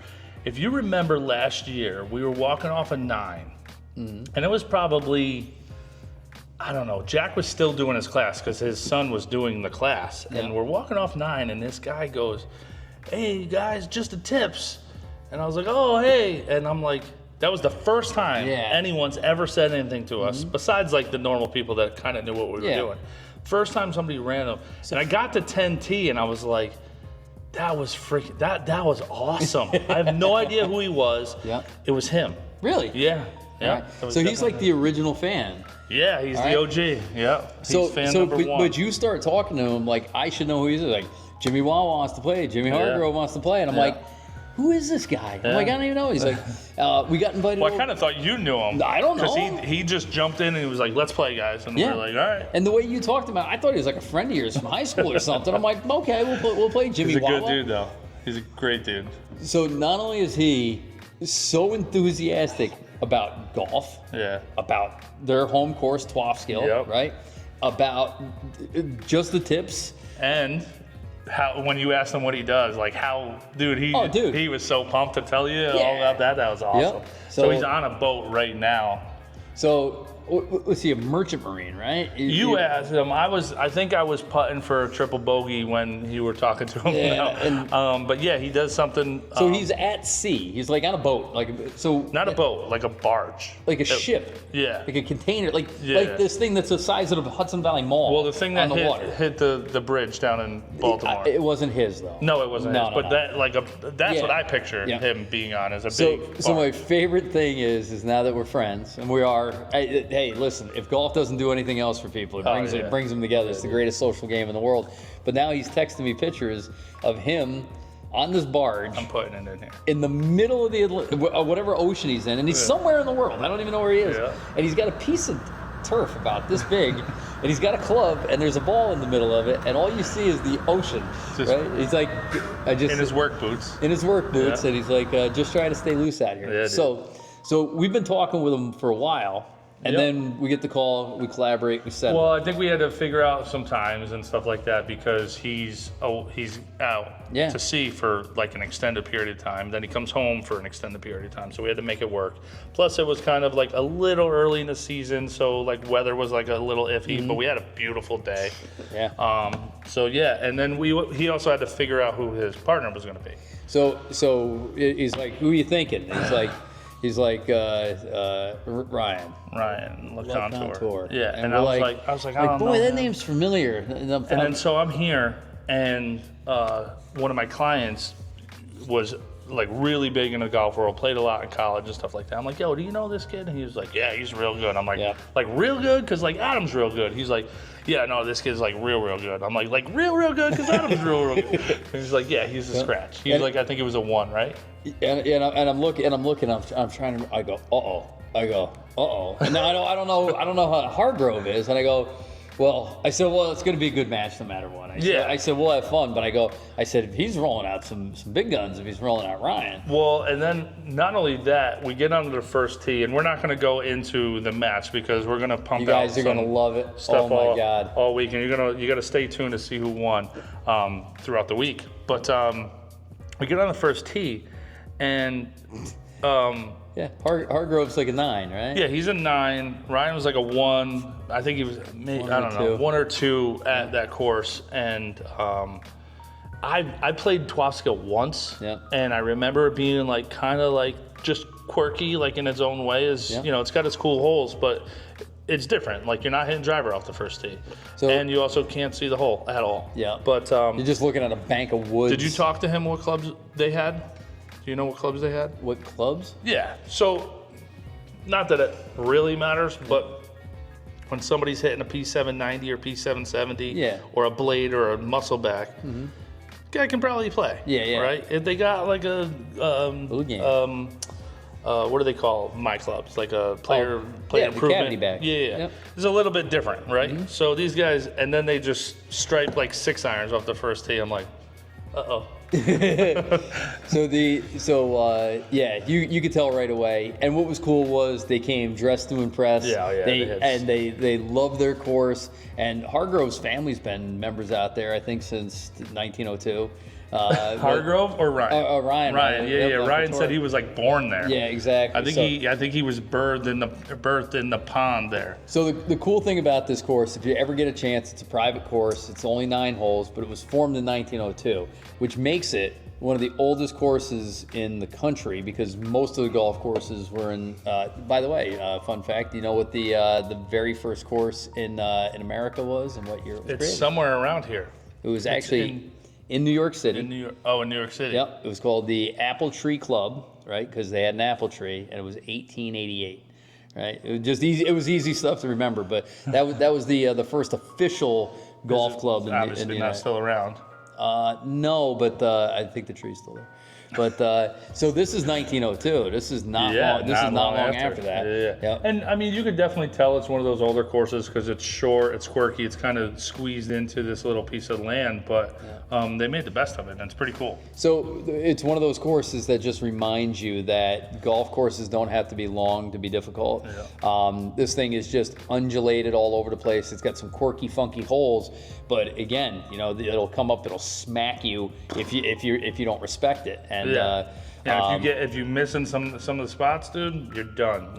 Speaker 2: If you remember last year, we were walking off a 9, and it was probably, I don't know, Jack was still doing his class because his son was doing the class, and we're walking off 9, and this guy goes, hey guys, just the tips. And I was like, oh, hey. And I'm like, that was the first time anyone's ever said anything to us, besides like the normal people that kind of knew what we were doing. First time somebody random. And I got to 10T and I was like, that was freaking, that was awesome. I have no idea who he was.
Speaker 1: Yeah.
Speaker 2: It was him.
Speaker 1: Really?
Speaker 2: Yeah. Yeah.
Speaker 1: Right. So he's like the original fan.
Speaker 2: Yeah, he's the OG. Yeah. He's fan number one.
Speaker 1: But you start talking to him like, I should know who he is. Like, Jimmy Wawa wants to play, Jimmy Hargrove wants to play. And I'm like, who is this guy? I'm like, I don't even know. He's like, we got invited
Speaker 2: Well,
Speaker 1: over.
Speaker 2: I kind of thought you knew him.
Speaker 1: I don't know.
Speaker 2: Because he just jumped in and he was like, let's play, guys. And we were like, all right.
Speaker 1: And the way you talked about, I thought he was like a friend of yours from high school or something. I'm like, okay, we'll play Jimmy Wawa.
Speaker 2: He's a good dude, though. He's a great dude.
Speaker 1: So not only is he so enthusiastic about golf, about their home course, Twaalfskill, right? About just the tips.
Speaker 2: And how when you asked him what he does, like how, he was so pumped to tell you all about that. That was awesome.
Speaker 1: Yep.
Speaker 2: So he's on a boat right now.
Speaker 1: So let's see, a merchant marine, right?
Speaker 2: You asked him. I think I was putting for a triple bogey when you were talking to him.
Speaker 1: Yeah,
Speaker 2: but yeah, he does something.
Speaker 1: So he's at sea. He's like on a boat,
Speaker 2: not a boat, like a barge,
Speaker 1: like a ship.
Speaker 2: Yeah,
Speaker 1: like a container, like this thing that's the size of the Hudson Valley Mall.
Speaker 2: Well, the thing that hit the bridge down in Baltimore.
Speaker 1: It wasn't his though.
Speaker 2: No, it wasn't his. But that's what I pictured him being on as a big.
Speaker 1: So my favorite thing is now that we're friends and we are. Hey, listen, if golf doesn't do anything else for people, it brings them together. It's the greatest social game in the world. But now he's texting me pictures of him on this barge.
Speaker 2: I'm putting it in here.
Speaker 1: In the middle of the whatever ocean he's in, and he's somewhere in the world. I don't even know where he is. Yeah. And he's got a piece of turf about this big, and he's got a club, and there's a ball in the middle of it, and all you see is the ocean. Right? He's like, in
Speaker 2: his work boots.
Speaker 1: In his work boots, and he's like, just trying to stay loose out here.
Speaker 2: Yeah,
Speaker 1: so we've been talking with him for a while. And then we get the call, we collaborate, we settle.
Speaker 2: Well, I think we had to figure out some times and stuff like that because he's out to sea for like an extended period of time. Then he comes home for an extended period of time. So we had to make it work. Plus it was kind of like a little early in the season. So like weather was like a little iffy, but we had a beautiful day. Yeah. And then he also had to figure out who his partner was going to be.
Speaker 1: So he's like, who are you thinking? And he's like Ryan
Speaker 2: Laconture. Yeah, and I was like, I don't know.
Speaker 1: Boy, that name's familiar. And
Speaker 2: then so I'm here, and one of my clients was like really big in the golf world, played a lot in college and stuff like that. I'm like, yo, do you know this kid? And he was like, yeah, he's real good. I'm like, like real good? Because like Adam's real good. He's like, yeah, no, this kid's like real good. I'm like real good because Adam's real good. And he's like, yeah, he's a scratch. He's like, I think it was a 1, right?
Speaker 1: And I'm looking, I'm trying to, I go, uh-oh. And now I don't know how Hargrove is. And I said, it's going to be a good match no matter what. I said, we'll have fun. But I said, if he's rolling out some big guns, if he's rolling out Ryan.
Speaker 2: Well, and then not only that, we get onto the first tee, and we're not going to go into the match because we're going to pump out.
Speaker 1: You guys are going to love it.
Speaker 2: Stuff
Speaker 1: God.
Speaker 2: All week, and you got to stay tuned to see who won throughout the week. But we get on the first tee, and
Speaker 1: Hargrove's like a 9, right?
Speaker 2: Yeah, he's a 9. Ryan was like a 1. I think he was, I don't know, 1 or 2 at that course. And I played Twaalfskill once, and I remember it being like kind of like just quirky, like in its own way. It's got its cool holes, but it's different. Like you're not hitting driver off the first tee, and you also can't see the hole at all.
Speaker 1: Yeah,
Speaker 2: but
Speaker 1: you're just looking at a bank of woods.
Speaker 2: Did you talk to him? What clubs they had? Do you know what clubs they had?
Speaker 1: What clubs?
Speaker 2: Yeah. So, not that it really matters, but when somebody's hitting a P790 or P770
Speaker 1: Yeah.
Speaker 2: or a blade or a muscle back, guy can probably play.
Speaker 1: Yeah.
Speaker 2: Right? If they got like a
Speaker 1: Little game.
Speaker 2: what do they call my clubs? Like a player
Speaker 1: the
Speaker 2: improvement.
Speaker 1: cavity bag.
Speaker 2: Yeah.
Speaker 1: Yep.
Speaker 2: It's a little bit different, right? So these guys, and then they just stripe like 6 irons off the first tee. I'm like, uh-oh.
Speaker 1: You could tell right away. And what was cool was they came dressed to impress. They love their course. And Hargrove's family's been members out there, I think, since 1902.
Speaker 2: Hargrove or Ryan?
Speaker 1: Ryan.
Speaker 2: Ryan. Yeah. Ryan said he was like born there.
Speaker 1: Yeah, exactly.
Speaker 2: I think he was birthed in the pond there.
Speaker 1: So the cool thing about this course, if you ever get a chance, it's a private course. It's only 9 holes, but it was formed in 1902, which makes it one of the oldest courses in the country because most of the golf courses were in. By the way, fun fact: do you know what the very first course in America was and what year it was created?
Speaker 2: It's somewhere around here.
Speaker 1: It was actually in New York City.
Speaker 2: In New York. Oh, in New York City.
Speaker 1: Yep. It was called the Apple Tree Club, right? Because they had an apple tree, and it was 1888. Right. It was just easy. It was easy stuff to remember, but that was the first official golf club in
Speaker 2: Obviously
Speaker 1: the
Speaker 2: not still around.
Speaker 1: No, but I think the tree's still there. But so this is 1902. This is not long. This is not long after that.
Speaker 2: Yeah.
Speaker 1: Yep.
Speaker 2: And I mean, you could definitely tell it's one of those older courses because it's short, it's quirky, it's kind of squeezed into this little piece of land. But they made the best of it, and it's pretty cool.
Speaker 1: So it's one of those courses that just reminds you that golf courses don't have to be long to be difficult.
Speaker 2: Yeah.
Speaker 1: This thing is just undulated all over the place. It's got some quirky, funky holes, but again, it'll come up, it'll smack you if you don't respect it. And
Speaker 2: if you missing some of the spots, dude, you're done.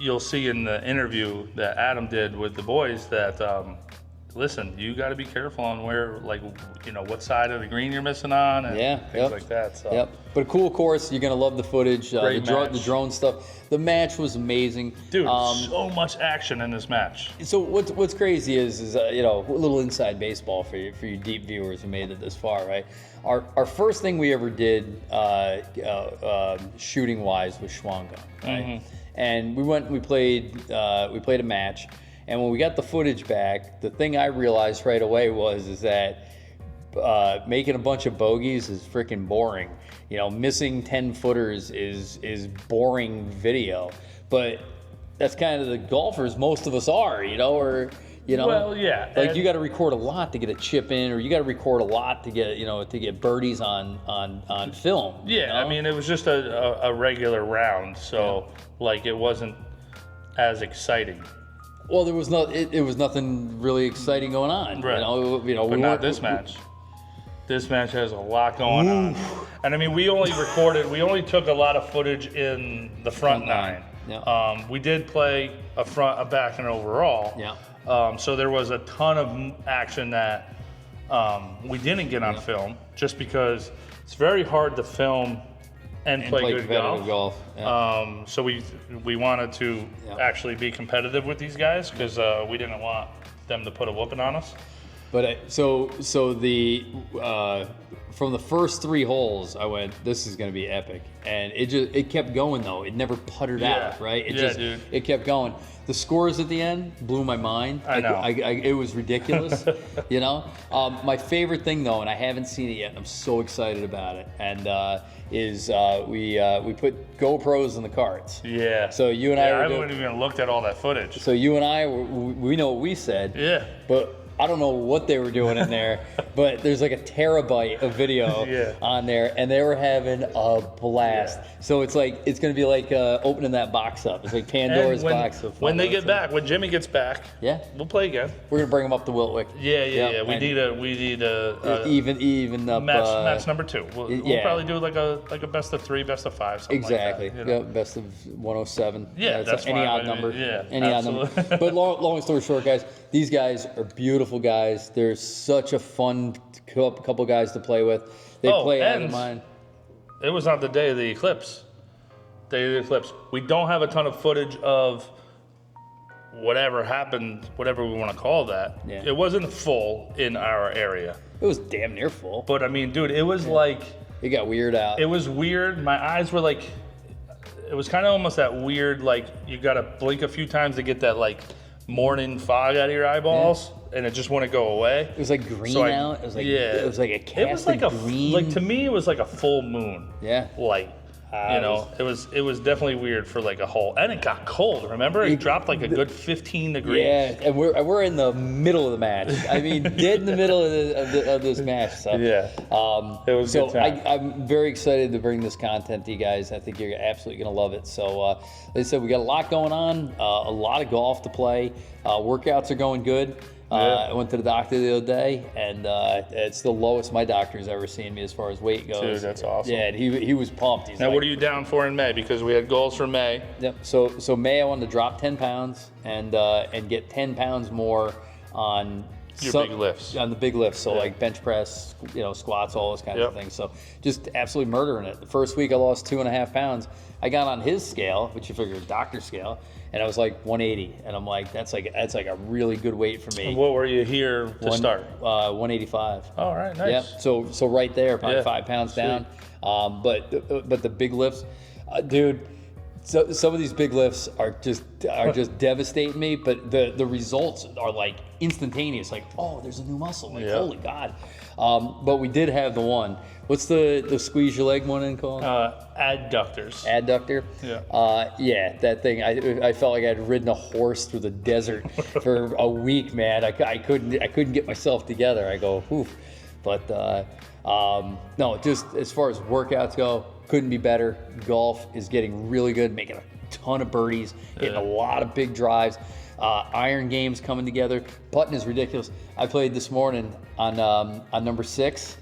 Speaker 2: You'll see in the interview that Adam did with the boys that listen, you got to be careful on where, what side of the green you're missing on and things like that. So.
Speaker 1: Yep. But a cool course. You're going to love the footage, the drone stuff. The match was amazing.
Speaker 2: Dude, so much action in this match.
Speaker 1: So what's crazy is a little inside baseball for you deep viewers who made it this far, right? Our first thing we ever did shooting wise was Schwanga, right? And we played a match. And when we got the footage back, the thing I realized right away is that making a bunch of bogeys is freaking boring. Missing 10 footers is boring video. But that's kind of the golfers most of us are, or
Speaker 2: Well, yeah.
Speaker 1: Like you got to record a lot to get a chip in, or you got to record a lot to get birdies on film.
Speaker 2: Yeah, I mean it was just a regular round, so it wasn't as exciting.
Speaker 1: Well, there was it was nothing really exciting going on.
Speaker 2: Right.
Speaker 1: But
Speaker 2: not this match. This match has a lot going on. And I mean, we only took a lot of footage in the front 9.
Speaker 1: Yeah.
Speaker 2: We did play a front, a back, and an overall.
Speaker 1: Yeah.
Speaker 2: So there was a ton of action that we didn't get on film just because it's very hard to film and play good golf.
Speaker 1: Yeah.
Speaker 2: So we wanted to actually be competitive with these guys because we didn't want them to put a whooping on us.
Speaker 1: But so the from the first 3 holes, I went, this is going to be epic, and it kept going though. It never puttered out, right?
Speaker 2: Dude.
Speaker 1: It kept going. The scores at the end blew my mind.
Speaker 2: I know.
Speaker 1: It was ridiculous. My favorite thing though, and I haven't seen it yet, and I'm so excited about it, and is we put GoPros in the carts.
Speaker 2: Yeah.
Speaker 1: So you and I
Speaker 2: haven't even looked at all that footage.
Speaker 1: So you and I, we know what we said.
Speaker 2: Yeah.
Speaker 1: But I don't know what they were doing in there, but there's like a terabyte of video on there, and they were having a blast.
Speaker 2: Yeah.
Speaker 1: So it's going to be like opening that box up. It's like Pandora's box.
Speaker 2: When they get back, when Jimmy gets back, we'll play again.
Speaker 1: We're gonna bring him up to Wiltwick.
Speaker 2: Yeah. We need a
Speaker 1: even up
Speaker 2: match number 2. We'll probably do like a best of 3, best of 5, something
Speaker 1: exactly.
Speaker 2: like that.
Speaker 1: Best of 107.
Speaker 2: Yeah, that's
Speaker 1: any
Speaker 2: fine.
Speaker 1: odd number.
Speaker 2: Yeah,
Speaker 1: any
Speaker 2: absolutely.
Speaker 1: odd number. But long story short, guys, these guys are beautiful guys. They're such a fun couple guys to play with. They play out of mind.
Speaker 2: It was on the day of the eclipse. We don't have a ton of footage of whatever happened, whatever we want to call that.
Speaker 1: Yeah.
Speaker 2: It wasn't full in our area.
Speaker 1: It was damn near full.
Speaker 2: But I mean, dude, it was like...
Speaker 1: It got weird out.
Speaker 2: It was weird. My eyes were like... it was kind of almost that weird, like, you got to blink a few times to get that, like, morning fog out of your eyeballs, and it just wouldn't go away.
Speaker 1: It was like green out. It was like,
Speaker 2: yeah.
Speaker 1: It was like a cast
Speaker 2: It was like
Speaker 1: of green.
Speaker 2: like, to me, it was like a full moon.
Speaker 1: Yeah.
Speaker 2: Light. It was definitely weird for like a whole, and it got cold. Remember, it dropped like a good 15 degrees.
Speaker 1: Yeah, and we're in the middle of the match. I mean, dead in the middle of this match. So
Speaker 2: Yeah. It was
Speaker 1: so
Speaker 2: a good time.
Speaker 1: I'm very excited to bring this content to you guys. I think you're absolutely gonna love it. So, like I said, we got a lot going on. A lot of golf to play. Workouts are going good. I went to the doctor the other day, and it's the lowest my doctor's ever seen me as far as weight goes.
Speaker 2: Dude, that's awesome.
Speaker 1: Yeah, and he was pumped. He's
Speaker 2: Now,
Speaker 1: like,
Speaker 2: what are you down for in May? Because we had goals for May.
Speaker 1: Yep. So May I wanted to drop 10 pounds and get 10 pounds more on
Speaker 2: Your big lifts.
Speaker 1: On the big lifts. So like bench press, squats, all those kinds of things. So just absolutely murdering it. The first week I lost 2.5 pounds. I got on his scale, which you figure is doctor scale, and I was like 180. And I'm like, that's like a really good weight for me.
Speaker 2: And what were you here to start?
Speaker 1: 185.
Speaker 2: All right, nice.
Speaker 1: Yep. So right there, probably 5 pounds down. But the big lifts, dude. So some of these big lifts are just devastating me, but the results are like instantaneous. Like, oh, there's a new muscle. Like, holy God. But we did have the one. What's the squeeze your leg one in called?
Speaker 2: Adductors.
Speaker 1: Adductor.
Speaker 2: Yeah.
Speaker 1: Yeah, that thing. I felt like I'd ridden a horse through the desert for a week, man. I couldn't get myself together. I go, oof. But no, just as far as workouts go, couldn't be better. Golf is getting really good, making a ton of birdies, hitting a lot of big drives. Iron games coming together. Putting is ridiculous. I played this morning on number 6.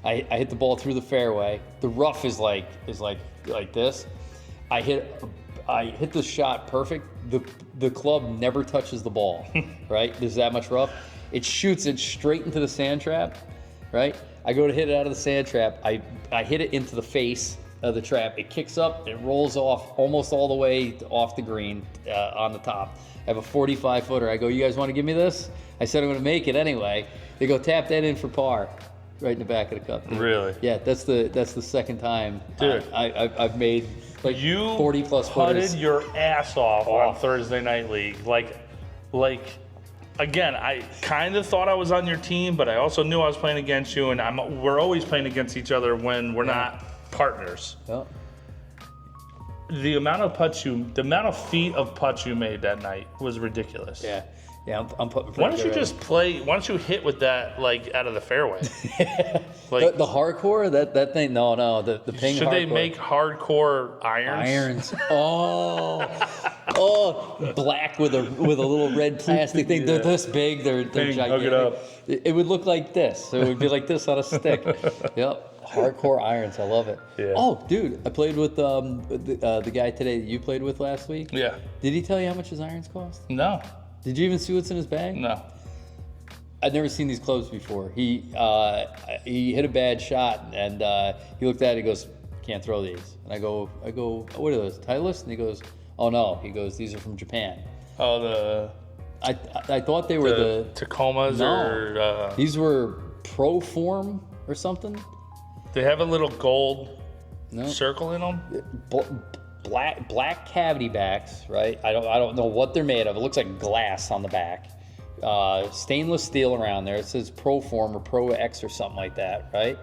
Speaker 1: I hit the ball through the fairway. The rough is like this. I hit the shot perfect. The club never touches the ball, right? There's that much rough. It shoots it straight into the sand trap, right? I go to hit it out of the sand trap. I hit it into the face of the trap. It kicks up. It rolls off almost all the way off the green on the top. I have a 45-footer. I go, you guys want to give me this? I said I'm going to make it anyway. They go, tap that in for par. Right in the back of the cup. Dude.
Speaker 2: Really?
Speaker 1: Yeah, that's the second time.
Speaker 2: Dude.
Speaker 1: I've made like
Speaker 2: You
Speaker 1: 40 plus
Speaker 2: putted
Speaker 1: footers.
Speaker 2: your ass off on Thursday Night League. Like, again, I kind of thought I was on your team, but I also knew I was playing against you, and we're always playing against each other when we're not partners.
Speaker 1: Yeah.
Speaker 2: The amount of feet of putts you made that night was ridiculous.
Speaker 1: Yeah. Yeah, I'm putting.
Speaker 2: Why don't you just play? Why don't you hit with that like out of the fairway? Like
Speaker 1: the hardcore that thing? No, the ping.
Speaker 2: should
Speaker 1: hardcore.
Speaker 2: they make hardcore irons?
Speaker 1: Oh, black with a little red plastic thing. They're this big. They're
Speaker 2: Ping,
Speaker 1: gigantic.
Speaker 2: hook it up.
Speaker 1: It would look like this. It would be like this on a stick. Yep. Hardcore irons. I love it.
Speaker 2: Yeah.
Speaker 1: Oh, dude, I played with the guy today that you played with last week.
Speaker 2: Yeah.
Speaker 1: Did he tell you how much his irons cost?
Speaker 2: No.
Speaker 1: Did you even see what's in his bag?
Speaker 2: No.
Speaker 1: I'd never seen these clubs before. He hit a bad shot, and he looked at it. He goes, "Can't throw these." And I go, "What are those? Titleist?" And he goes, "Oh no." He goes, "These are from Japan."
Speaker 2: Oh,
Speaker 1: I thought they were the
Speaker 2: Tacomas or
Speaker 1: these were Pro Form or something.
Speaker 2: they have a little gold
Speaker 1: No.
Speaker 2: circle in them.
Speaker 1: Black cavity backs, right? I don't know what they're made of. It looks like glass on the back. Stainless steel around there. It says Pro Form or Pro X or something like that, right?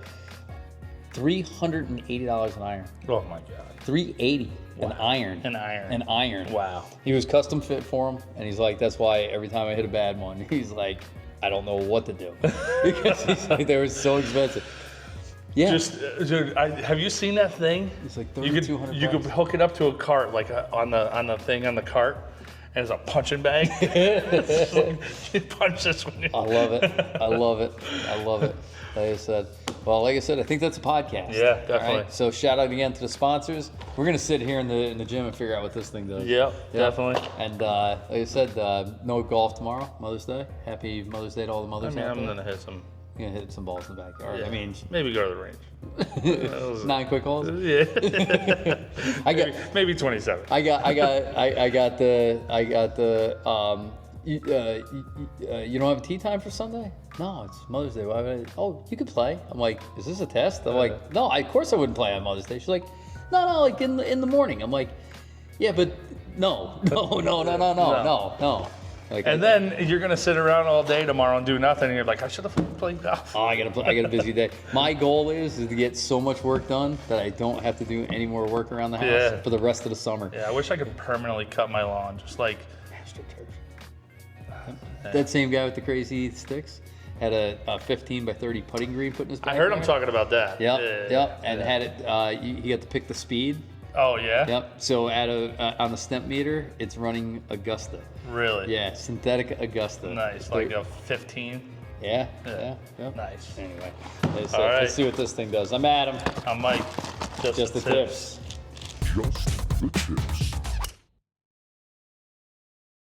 Speaker 1: $380 an iron.
Speaker 2: Oh my god.
Speaker 1: $380 an iron.
Speaker 2: An iron.
Speaker 1: An iron.
Speaker 2: Wow.
Speaker 1: He was custom fit for him, and he's like, that's why every time I hit a bad one, he's like, I don't know what to do because he's like, they were so expensive. Yeah.
Speaker 2: Just, dude, have you seen that thing?
Speaker 1: It's like
Speaker 2: you could
Speaker 1: $3,200.
Speaker 2: hook it up to a cart, like on the thing on the cart, and it's a punching bag. You punch this one.
Speaker 1: I love it. I love it. I love it. Like I said, I think that's a podcast.
Speaker 2: Yeah, definitely.
Speaker 1: All right? So shout out again to the sponsors. We're gonna sit here in the gym and figure out what this thing does.
Speaker 2: Yep, definitely.
Speaker 1: And like I said, no golf tomorrow, Mother's Day. Happy Mother's Day to all the mothers out
Speaker 2: I'm
Speaker 1: there.
Speaker 2: gonna hit some.
Speaker 1: You're gonna hit some balls in the backyard.
Speaker 2: Yeah.
Speaker 1: I mean,
Speaker 2: maybe go to the range.
Speaker 1: 9 quick holes.
Speaker 2: Yeah.
Speaker 1: I got
Speaker 2: maybe 27.
Speaker 1: I got the you don't have a tea time for Sunday? No, it's Mother's Day. Why would I? Oh, you could play. I'm like, is this a test? I'm like, no, of course I wouldn't play on Mother's Day. She's like, no, like in the morning. I'm like, Yeah, but no. Like,
Speaker 2: And then you're gonna sit around all day tomorrow and do nothing. And you're like, I should have played golf.
Speaker 1: I got a busy day. My goal is to get so much work done that I don't have to do any more work around the house for the rest of the summer.
Speaker 2: Yeah, I wish I could permanently cut my lawn, just like.
Speaker 1: That same guy with the crazy sticks had a 15 by 30 putting green put in his
Speaker 2: I
Speaker 1: backyard.
Speaker 2: heard him talking about that.
Speaker 1: Yep. And had it. He got to pick the speed.
Speaker 2: Oh yeah.
Speaker 1: Yep. So on the stemp meter, it's running Augusta.
Speaker 2: Really?
Speaker 1: Yeah, synthetic Augusta.
Speaker 2: Nice, like a 15.
Speaker 1: Yeah.
Speaker 2: Nice.
Speaker 1: Anyway,
Speaker 2: All right.
Speaker 1: let's see what this thing does. I'm Adam.
Speaker 2: I'm Mike.
Speaker 1: Just the tips.
Speaker 3: Just the tips.